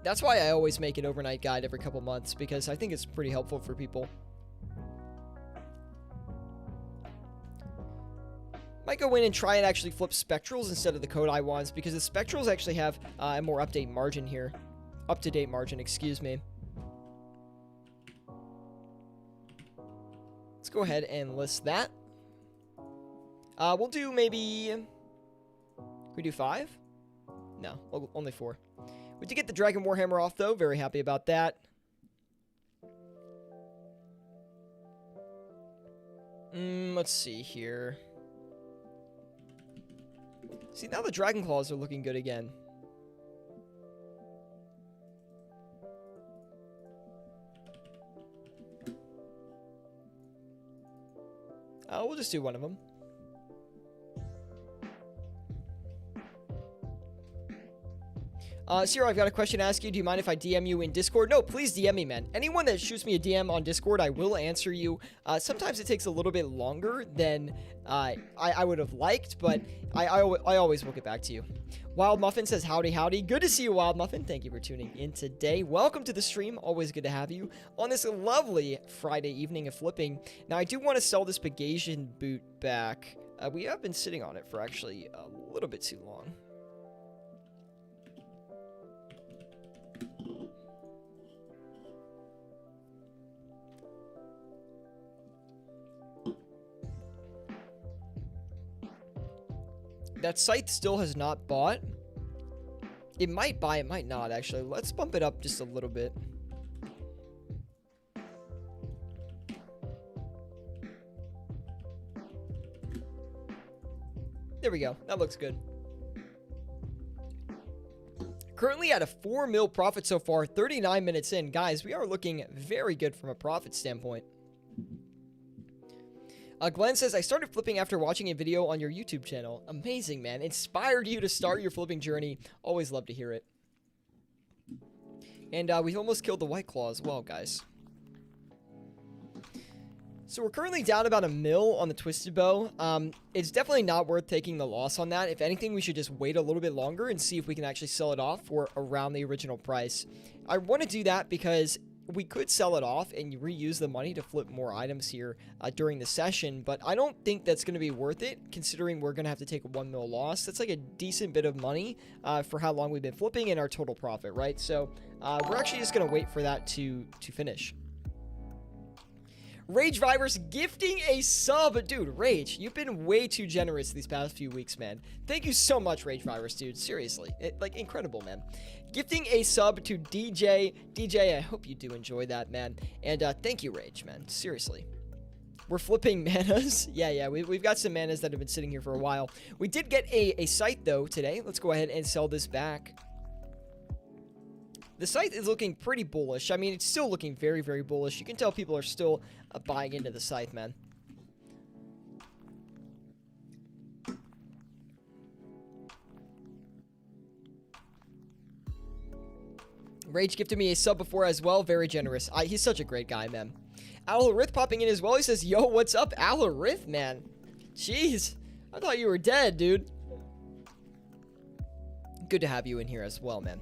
That's why I always make an overnight guide every couple months, because I think it's pretty helpful for people. Might go in and try and actually flip Spectrals instead of the Kodai wands, because the Spectrals actually have a more up-to-date margin here. Up-to-date margin, excuse me. Let's go ahead and list that. We'll do maybe... Can we do 5? No, only 4. We did get the Dragon Warhammer off, though. Very happy about that. Let's see here. See, now the Dragon Claws are looking good again. We'll just do one of them. Sierra, I've got a question to ask you. Do you mind if I DM you in Discord? No, please DM me, man. Anyone that shoots me a DM on Discord, I will answer you. Sometimes it takes a little bit longer than I would have liked, but I always will get back to you. Wild Muffin says, howdy, howdy. Good to see you, Wild Muffin. Thank you for tuning in today. Welcome to the stream. Always good to have you on this lovely Friday evening of flipping. Now, I do want to sell this Pegasian boot back. We have been sitting on it for actually a little bit too long. That site still has not bought. It might buy, it might not, actually. Let's bump it up just a little bit. There we go. That looks good. Currently at a 4 mil profit so far, 39 minutes in. Guys, we are looking very good from a profit standpoint. Glenn says, I started flipping after watching a video on your YouTube channel. Amazing, man. Inspired you to start your flipping journey. Always love to hear it. And we've almost killed the White Claw as well, guys. So we're currently down about a mil on the Twisted Bow. It's definitely not worth taking the loss on that. If anything, we should just wait a little bit longer and see if we can actually sell it off for around the original price. I want to do that because we could sell it off and reuse the money to flip more items here during the session, but I don't think that's going to be worth it considering we're going to have to take a 1 mil loss. That's like a decent bit of money for how long we've been flipping and our total profit, right? So we're actually just going to wait for that to finish. Rage Virus gifting a sub. Dude, Rage, you've been way too generous these past few weeks, man. Thank you so much, Rage Virus, dude. Seriously. Like, incredible, man. Gifting a sub to DJ. DJ, I hope you do enjoy that, man. And thank you, Rage, man. Seriously. We're flipping manas. Yeah, we've got some manas that have been sitting here for a while. We did get a site, though, today. Let's go ahead and sell this back. The site is looking pretty bullish. I mean, it's still looking very, very bullish. You can tell people are still buying into the scythe, man. Rage gifted me a sub before as well. Very generous. He's such a great guy, man. Alarith popping in as well. He says, yo, what's up, Alarith, man? Jeez. I thought you were dead, dude. Good to have you in here as well, man.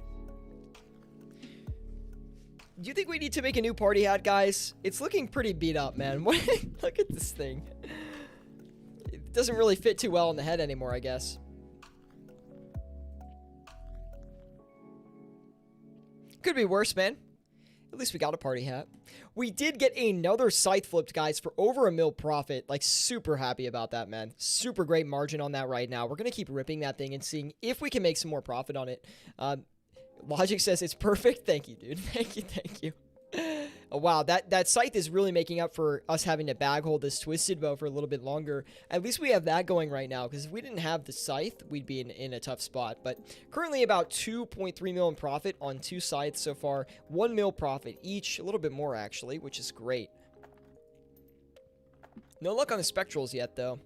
Do you think we need to make a new party hat, guys? It's looking pretty beat up, man. Look at this thing. It doesn't really fit too well on the head anymore, I guess. Could be worse, man. At least we got a party hat. We did get another scythe flipped, guys, for over a mil profit. Like, super happy about that, man. Super great margin on that right now. We're going to keep ripping that thing and seeing if we can make some more profit on it. Logic says it's perfect. Thank you, dude. Thank you. Oh, wow, that scythe is really making up for us having to bag hold this Twisted Bow for a little bit longer. At least we have that going right now, because if we didn't have the scythe, we'd be in a tough spot. But currently about 2.3 mil in profit on 2 scythes so far. 1 mil profit each, a little bit more actually, which is great. No luck on the spectrals yet, though.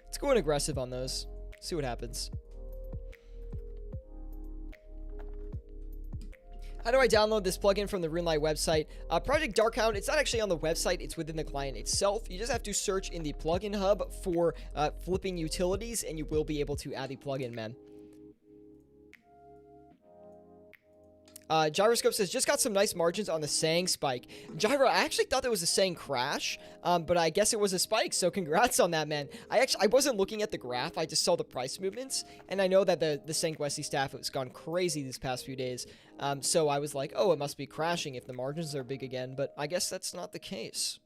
Let's go in aggressive on those. See what happens. How do I download this plugin from the RuneLite website? Project Darkhound, it's not actually on the website, it's within the client itself. You just have to search in the plugin hub for flipping utilities, and you will be able to add the plugin, man. Gyroscope says, just got some nice margins on the Sang spike. Gyro, I actually thought that was a Sang crash, but I guess it was a spike, so congrats on that, man. I wasn't looking at the graph, I just saw the price movements, and I know that the Sang Wesley staff has gone crazy these past few days, so I was like, oh, it must be crashing if the margins are big again, but I guess that's not the case.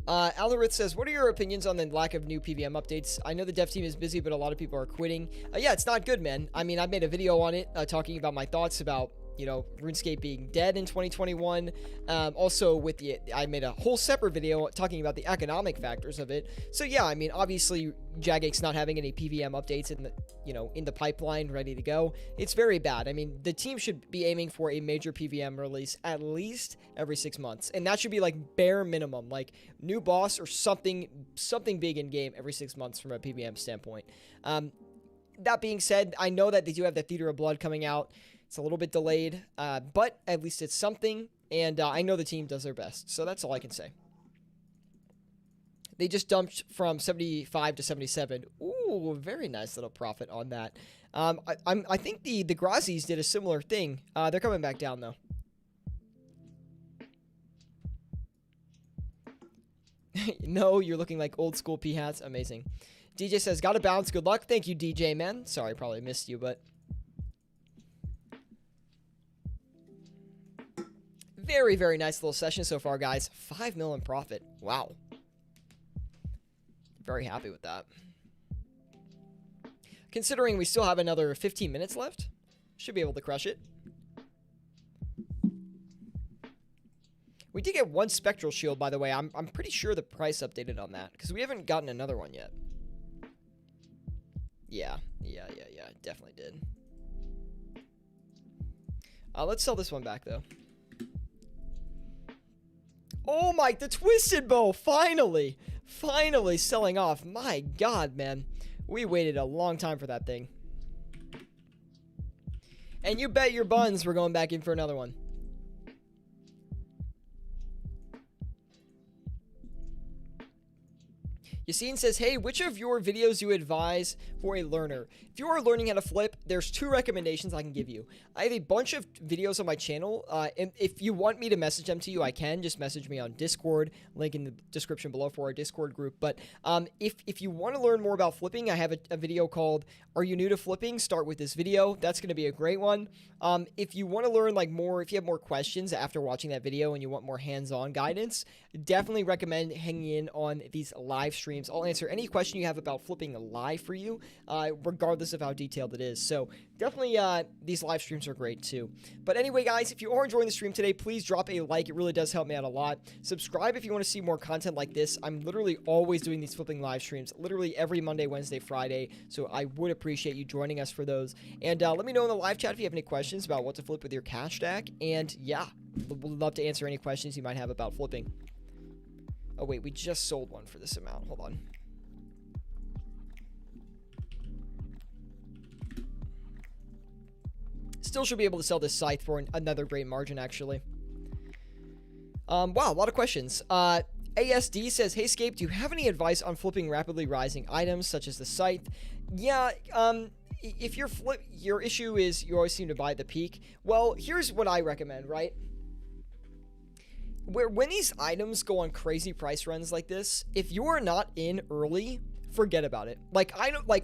Alarith says, what are your opinions on the lack of new PVM updates? I know the dev team is busy, but a lot of people are quitting. Yeah, it's not good, man. I mean, I made a video on it talking about my thoughts about, you know, RuneScape being dead in 2021. Also, I made a whole separate video talking about the economic factors of it. So yeah, I mean, obviously, Jagex not having any PVM updates in the pipeline ready to go, it's very bad. I mean, the team should be aiming for a major PVM release at least every 6 months, and that should be like bare minimum, like new boss or something big in game every 6 months from a PVM standpoint. That being said, I know that they do have the Theater of Blood coming out. It's a little bit delayed, but at least it's something, and I know the team does their best, so that's all I can say. They just dumped from 75 to 77. Ooh, very nice little profit on that. I think the Grazis did a similar thing. They're coming back down, though. No, you're looking like old school P hats. Amazing. DJ says, gotta bounce. Good luck. Thank you, DJ, man. Sorry, probably missed you, but... Very, very nice little session so far, guys. 5 mil in profit. Wow. Very happy with that. Considering we still have another 15 minutes left, should be able to crush it. We did get 1 spectral shield, by the way. I'm pretty sure the price updated on that, because we haven't gotten another one yet. Yeah, definitely did. Let's sell this one back, though. Oh my, the Twisted Bow, finally! Finally selling off. My God, man. We waited a long time for that thing. And you bet your buns we're going back in for another one. Yassine says, hey, which of your videos do you advise for a learner? If you are learning how to flip, there's 2 recommendations I can give you. I have a bunch of videos on my channel, and if you want me to message them to you, I can. Just message me on Discord, link in the description below for our Discord group. But if you want to learn more about flipping, I have a video called, Are You New to Flipping? Start with this video. That's going to be a great one. If you want to learn like more, if you have more questions after watching that video and you want more hands-on guidance, definitely recommend hanging in on these live streams. I'll answer any question you have about flipping live for you, regardless of how detailed it is. So definitely these live streams are great too. But anyway, guys, if you are enjoying the stream today, please drop a like. It really does help me out a lot. Subscribe if you want to see more content like this. I'm literally always doing these flipping live streams, literally every Monday, Wednesday, Friday. So I would appreciate you joining us for those. And let me know in the live chat if you have any questions about what to flip with your cash stack. And yeah, we'd love to answer any questions you might have about flipping. Oh, wait, we just sold one for this amount. Hold on. Still should be able to sell this scythe for another great margin, actually. Wow, a lot of questions. ASD says, hey, Scape, do you have any advice on flipping rapidly rising items, such as the scythe? Yeah, if your issue is you always seem to buy at the peak, well, here's what I recommend, right? When these items go on crazy price runs like this, if you are not in early, forget about it. Like,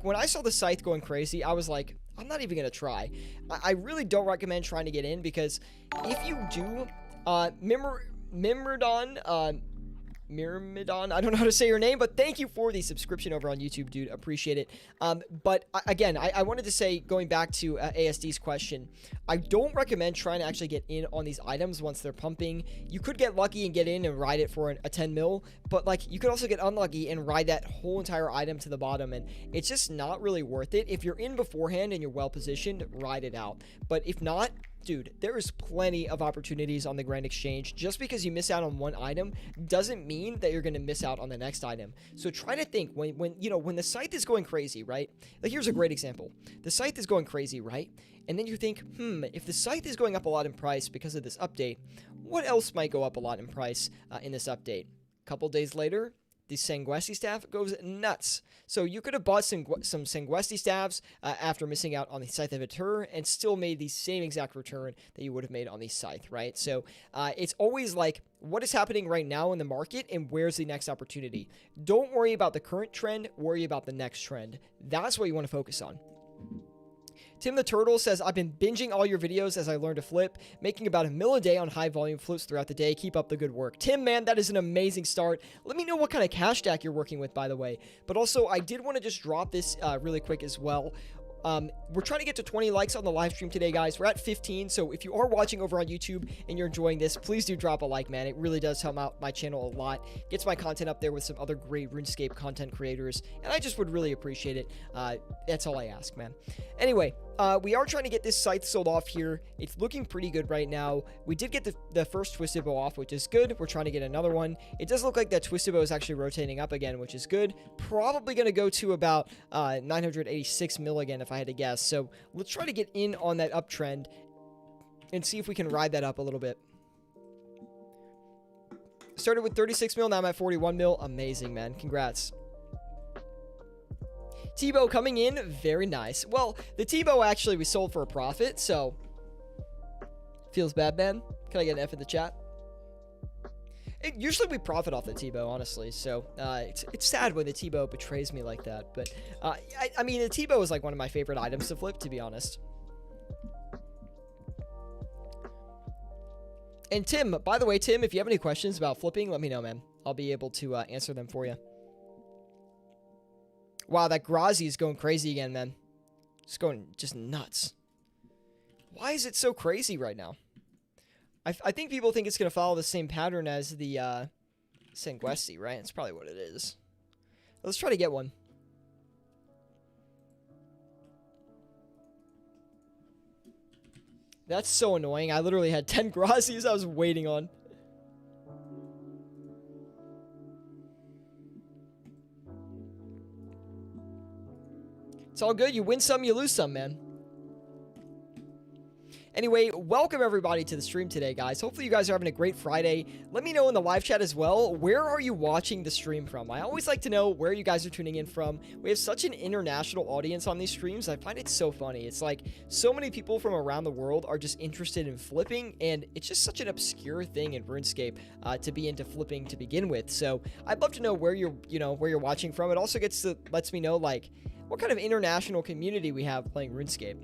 when I saw the scythe going crazy, I was like, I'm not even gonna try. I really don't recommend trying to get in, because if you do, Myrmidon, I don't know how to say your name, but thank you for the subscription over on YouTube, dude. Appreciate it. But again, I wanted to say, going back to ASD's question, I don't recommend trying to actually get in on these items once they're pumping. You could get lucky and get in and ride it for a 10 mil, but like you could also get unlucky and ride that whole entire item to the bottom, and it's just not really worth it. If you're in beforehand and you're well positioned, ride it out. But if not, dude, there's plenty of opportunities on the Grand Exchange. Just because you miss out on one item doesn't mean that you're going to miss out on the next item. So try to think when the scythe is going crazy, right? Like, here's a great example. The scythe is going crazy, right? And then you think, if the scythe is going up a lot in price because of this update, what else might go up a lot in price in this update? A couple days later, the Sanguesti staff goes nuts. So you could have bought some Sanguesti staffs after missing out on the Scythe of Eter and still made the same exact return that you would have made on the Scythe, right? So it's always like, what is happening right now in the market and where's the next opportunity? Don't worry about the current trend, worry about the next trend. That's what you want to focus on. Tim the Turtle says, I've been binging all your videos as I learn to flip, making about $1 mil a day on high volume flips throughout the day. Keep up the good work. Tim, man, that is an amazing start. Let me know what kind of cash stack you're working with, by the way. But also, I did want to just drop this really quick as well. We're trying to get to 20 likes on the live stream today, guys. We're at 15, so if you are watching over on YouTube and you're enjoying this, please do drop a like, man. It really does help out my channel a lot. Gets my content up there with some other great RuneScape content creators, and I just would really appreciate it. That's all I ask, man. Anyway, we are trying to get this scythe sold off here. It's looking pretty good right now. We did get the first Twisted Bow off, which is good. We're trying to get another one. It does look like that Twisted Bow is actually rotating up again, which is good. Probably going to go to about 986 mil again, if I had to guess. So let's try to get in on that uptrend and see if we can ride that up a little bit. Started with 36 mil, now I'm at 41 mil. Amazing, man. Congrats. T-Bow coming in, very nice. Well, the T-Bow actually we sold for a profit, so feels bad, man. Can I get an F in the chat? Usually we profit off the T-Bow, honestly, so it's sad when the T-Bow betrays me like that, but I mean, the T-Bow is like one of my favorite items to flip, to be honest. And Tim, by the way, Tim, if you have any questions about flipping, let me know, man. I'll be able to answer them for you. Wow, that Grazi is going crazy again, man. It's going just nuts. Why is it so crazy right now? I think people think it's going to follow the same pattern as the Sanguesti, right? That's probably what it is. Let's try to get one. That's so annoying. I literally had 10 Grazis I was waiting on. It's all good. You win some, you lose some, man. Anyway, welcome everybody to the stream today, guys. Hopefully you guys are having a great Friday. Let me know in the live chat as well, where are you watching the stream from? I always like to know where you guys are tuning in from. We have such an international audience on these streams. I find it so funny. It's like so many people from around the world are just interested in flipping, and it's just such an obscure thing in RuneScape to be into flipping to begin with. So I'd love to know where you're watching from. It also lets me know like what kind of international community we have playing RuneScape.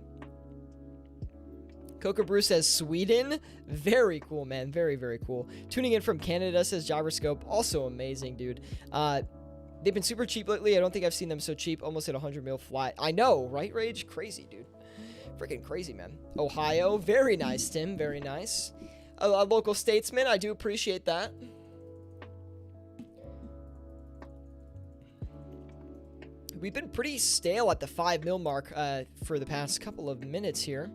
Coca Brew says Sweden. Very cool, man. Very, very cool. Tuning in from Canada says Gyroscope. Also amazing, dude. They've been super cheap lately. I don't think I've seen them so cheap. Almost at 100 mil flat. I know, right, Rage? Crazy, dude. Freaking crazy, man. Ohio. Very nice, Tim. Very nice. A local statesman. I do appreciate that. We've been pretty stale at the 5 mil mark for the past couple of minutes here.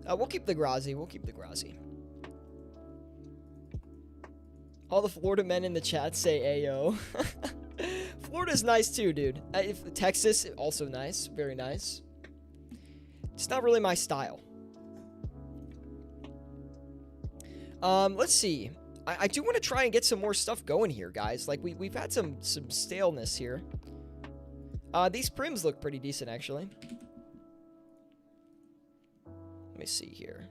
We'll keep the Grazi. We'll keep the Grazi. All the Florida men in the chat say Ayo. Florida's nice too, dude. Texas, also nice. Very nice. It's not really my style. Let's see. I do want to try and get some more stuff going here, guys. Like, we've had some staleness here. These prims look pretty decent, actually. Let me see here.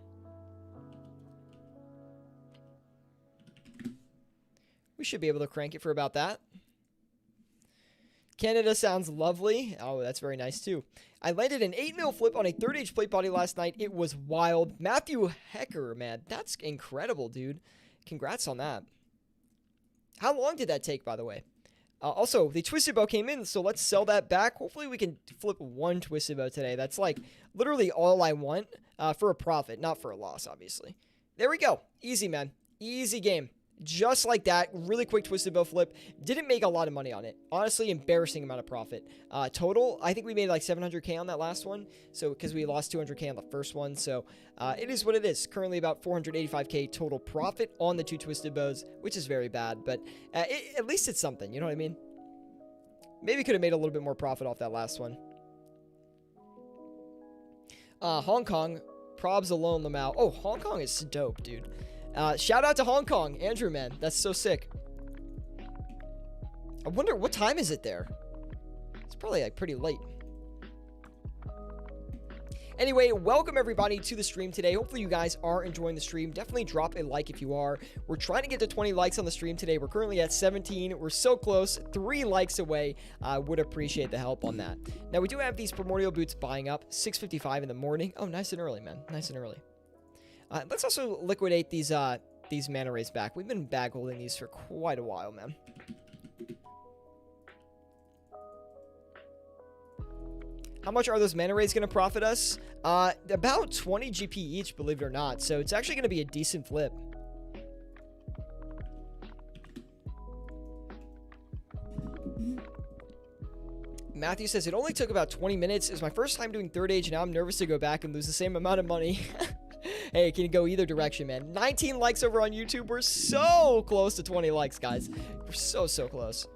We should be able to crank it for about that. Canada sounds lovely. Oh, that's very nice too. I landed an 8 mil flip on a 3rd age plate body last night. It was wild. Matthew Hecker, man. That's incredible, dude. Congrats on that. How long did that take, by the way? Also, the Twisted Bow came in, so let's sell that back. Hopefully we can flip one Twisted Bow today. That's like literally all I want for a profit, not for a loss, obviously. There we go. Easy, man. Easy game. Just like that. Really quick Twisted Bow flip. Didn't make a lot of money on it. Honestly, embarrassing amount of profit. Total, I think we made like 700K on that last one. So, because we lost 200K on the first one. So, it is what it is. Currently about 485K total profit on the 2 Twisted Bows, which is very bad. But at least it's something. You know what I mean? Maybe could have made a little bit more profit off that last one. Hong Kong. Probs alone, Lamau. Oh, Hong Kong is dope, dude. Shout out to Hong Kong. Andrew, man. That's so sick. I wonder, what time is it there? It's probably like pretty late. Anyway, welcome everybody to the stream today. Hopefully you guys are enjoying the stream. Definitely drop a like if you are. We're trying to get to 20 likes on the stream today. We're currently at 17. We're so close. 3 likes away. I would appreciate the help on that. Now, we do have these primordial boots buying up. 6:55 in the morning. Oh, nice and early, man. Nice and early. Let's also liquidate these mana rays back. We've been bag holding these for quite a while, man. How much are those mana rays going to profit us? About 20 GP each, believe it or not. So it's actually going to be a decent flip. Matthew says, it only took about 20 minutes. It's my first time doing 3rd age, and now I'm nervous to go back and lose the same amount of money. Hey, it can go either direction, man. 19 likes over on YouTube. We're so close to 20 likes, guys. We're so close.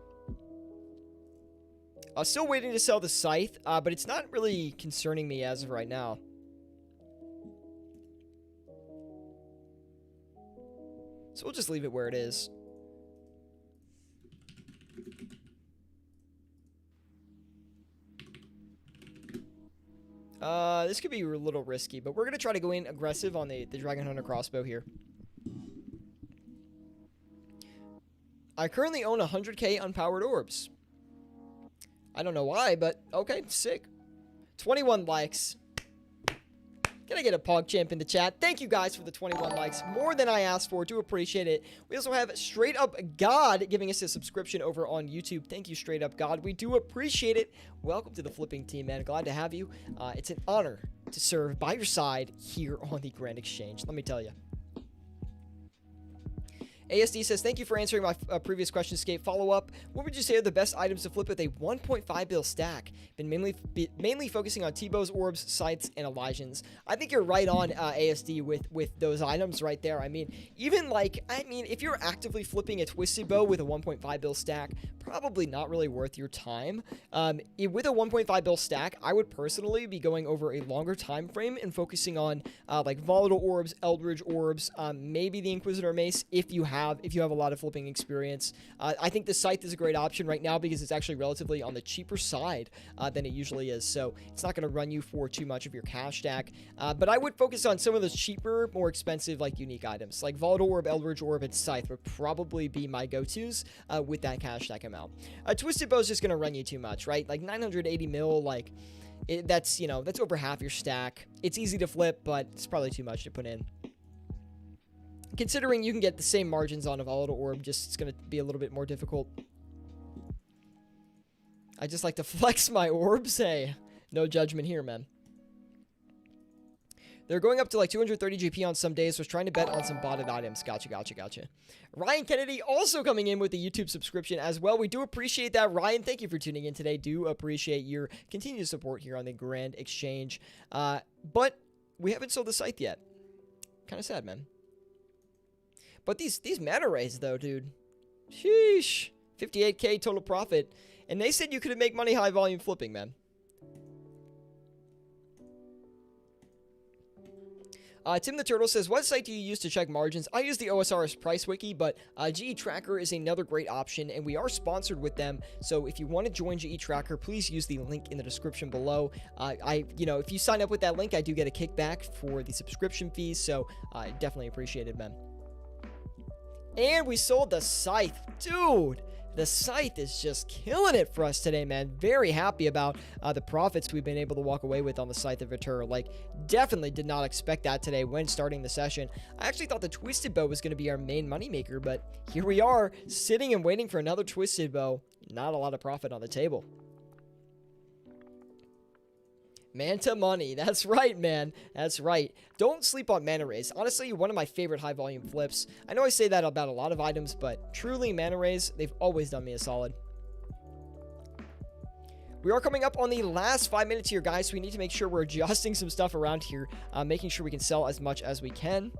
Still waiting to sell the Scythe, but it's not really concerning me as of right now. So we'll just leave it where it is. This could be a little risky, but we're going to try to go in aggressive on the Dragon Hunter crossbow here. I currently own 100K unpowered orbs. I don't know why, but okay, sick. 21 likes. Can I get a PogChamp in the chat? Thank you guys for the 21 likes. More than I asked for. Do appreciate it. We also have Straight Up God giving us a subscription over on YouTube. Thank you, Straight Up God. We do appreciate it. Welcome to the flipping team, man. Glad to have you. It's an honor to serve by your side here on the Grand Exchange. Let me tell you. ASD says, thank you for answering my previous question, Escape. Follow up. What would you say are the best items to flip with a 1.5 bill stack? Been mainly focusing on T-bows, orbs, scythes, and Elijans. I think you're right on, ASD, with those items right there. I mean, even if you're actively flipping a Twisted Bow with a 1.5 bill stack, probably not really worth your time. With a 1.5 bill stack, I would personally be going over a longer time frame and focusing on like Volatile Orbs, Eldritch Orbs, maybe the Inquisitor Mace if you have a lot of flipping experience. I think the Scythe is a great option right now because it's actually relatively on the cheaper side than it usually is, so it's not going to run you for too much of your cash stack. But I would focus on some of those cheaper, more expensive, like unique items, like Volatile Orb, Eldritch Orb, and Scythe would probably be my go-tos with that cash stack amount. Twisted Bow is just going to run you too much, right? Like 980 mil, like that's over half your stack. It's easy to flip, but it's probably too much to put in. Considering you can get the same margins on a Volatile Orb, just it's going to be a little bit more difficult. I just like to flex my orbs. Hey, no judgment here, man. They're going up to like 230 GP on some days. Was trying to bet on some botted items. Gotcha. Ryan Kennedy also coming in with the YouTube subscription as well. We do appreciate that, Ryan. Thank you for tuning in today. Do appreciate your continued support here on the Grand Exchange. But we haven't sold the Scythe yet. Kind of sad, man. But these mana rays, though, dude. Sheesh. 58K total profit. And they said you could make money high volume flipping, man. Tim the Turtle says, what site do you use to check margins? I use the OSRS price wiki, but GE Tracker is another great option, and we are sponsored with them. So if you want to join GE Tracker, please use the link in the description below. If you sign up with that link, I do get a kickback for the subscription fees, so definitely appreciate it, man. And we sold the Scythe. Dude, the Scythe is just killing it for us today, man. Very happy about the profits we've been able to walk away with on the Scythe of Vitur. Like, definitely did not expect that today when starting the session. I actually thought the Twisted Bow was going to be our main moneymaker, but here we are, sitting and waiting for another Twisted Bow. Not a lot of profit on the table. Manta money. That's right, man. That's right. Don't sleep on mana rays. Honestly, one of my favorite high volume flips. I know I say that about a lot of items, but truly mana rays, they've always done me a solid. We are coming up on the last 5 minutes here, guys, so we need to make sure we're adjusting some stuff around here, making sure we can sell as much as we can.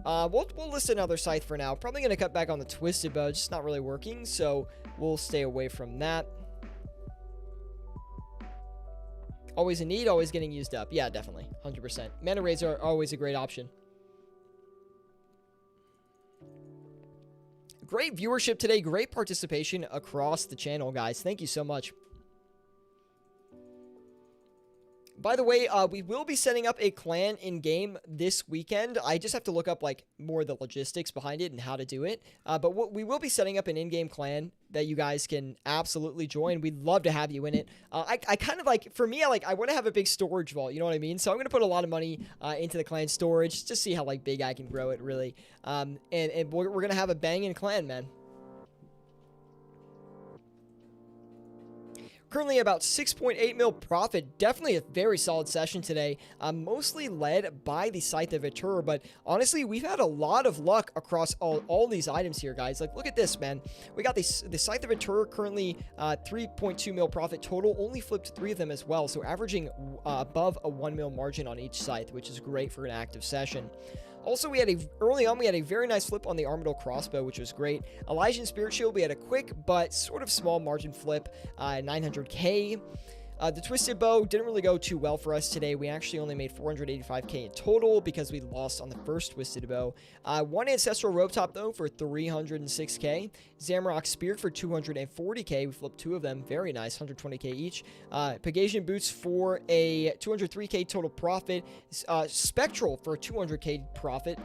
We'll list another Scythe for now. Probably going to cut back on the Twisted Bow. It's just not really working, so we'll stay away from that. Always in need, always getting used up. Yeah, definitely. 100%. Mana rays are always a great option. Great viewership today. Great participation across the channel, guys. Thank you so much. By the way, we will be setting up a clan in-game this weekend. I just have to look up, like, more of the logistics behind it and how to do it. But we will be setting up an in-game clan that you guys can absolutely join. We'd love to have you in it. I kind of, like, for me, I want to have a big storage vault, you know what I mean? So I'm going to put a lot of money into the clan storage to see how, like, big I can grow it, really. And we're going to have a banging clan, man. Currently about 6.8 mil profit. Definitely a very solid session today. Mostly led by the Scythe of Vitur, but honestly, we've had a lot of luck across all these items here, guys. Like, look at this, man. We got the Scythe of Vitur currently 3.2 mil profit total. Only flipped 3 of them as well, so averaging above a 1 mil margin on each Scythe, which is great for an active session. Also, early on, we had a very nice flip on the Armadyl Crossbow, which was great. Elysian Spirit Shield, we had a quick but sort of small margin flip, 900k. The Twisted Bow didn't really go too well for us today. We actually only made 485k in total because we lost on the first Twisted Bow. One Ancestral Rope Top, though, for 306k. Zamrock Spear for 240k. We flipped 2 of them. Very nice, 120k each. Pegasian Boots for a 203k total profit. Spectral for a 200k profit.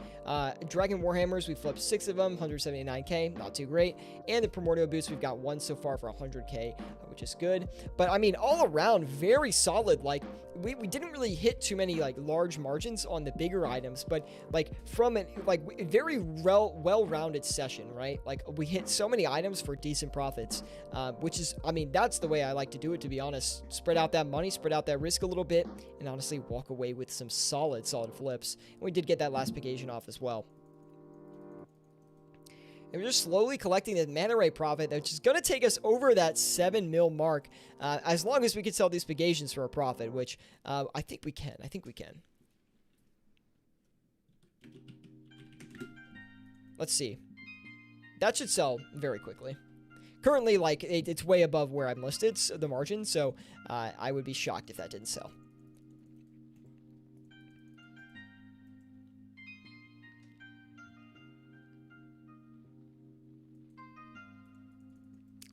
Dragon Warhammers, we flipped 6 of them, 179k. Not too great. And the Primordial Boots, we've got 1 so far for 100k, which is good. But, I mean, all around, around, very solid. Like, we didn't really hit too many like large margins on the bigger items, but like from an very well-rounded session, right? Like, we hit so many items for decent profits, which is, I mean, that's the way I like to do it, to be honest. Spread out that money, spread out that risk a little bit, and honestly walk away with some solid flips. And we did get that last big Asian off as well. And we're just slowly collecting the mana ray profit, which is going to take us over that 7 mil mark, as long as we can sell these big Asians for a profit, which I think we can. Let's see. That should sell very quickly. Currently, like, it's way above where I'm listed, so the margin, so I would be shocked if that didn't sell.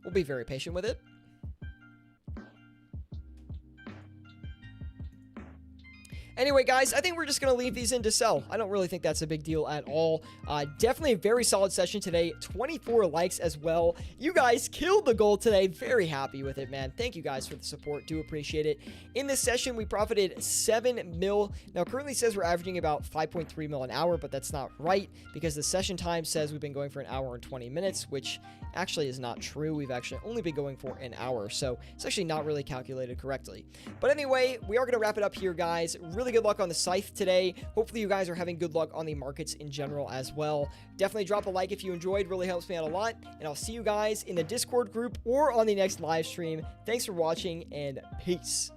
We'll be very patient with it. Anyway, guys, I think we're just going to leave these in to sell. I don't really think that's a big deal at all. Definitely a very solid session today. 24 likes as well. You guys killed the goal today. Very happy with it, man. Thank you guys for the support. Do appreciate it. In this session, we profited 7 mil. Now, currently says we're averaging about 5.3 mil an hour, but that's not right because the session time says we've been going for an hour and 20 minutes, which actually is not true. We've actually only been going for an hour, so it's actually not really calculated correctly. But anyway, we are going to wrap it up here, guys. Really good luck on the scythe today. Hopefully you guys are having good luck on the markets in general as well. Definitely drop a like if you enjoyed. Really helps me out a lot. And I'll see you guys in the Discord group or on the next live stream. Thanks for watching, and peace.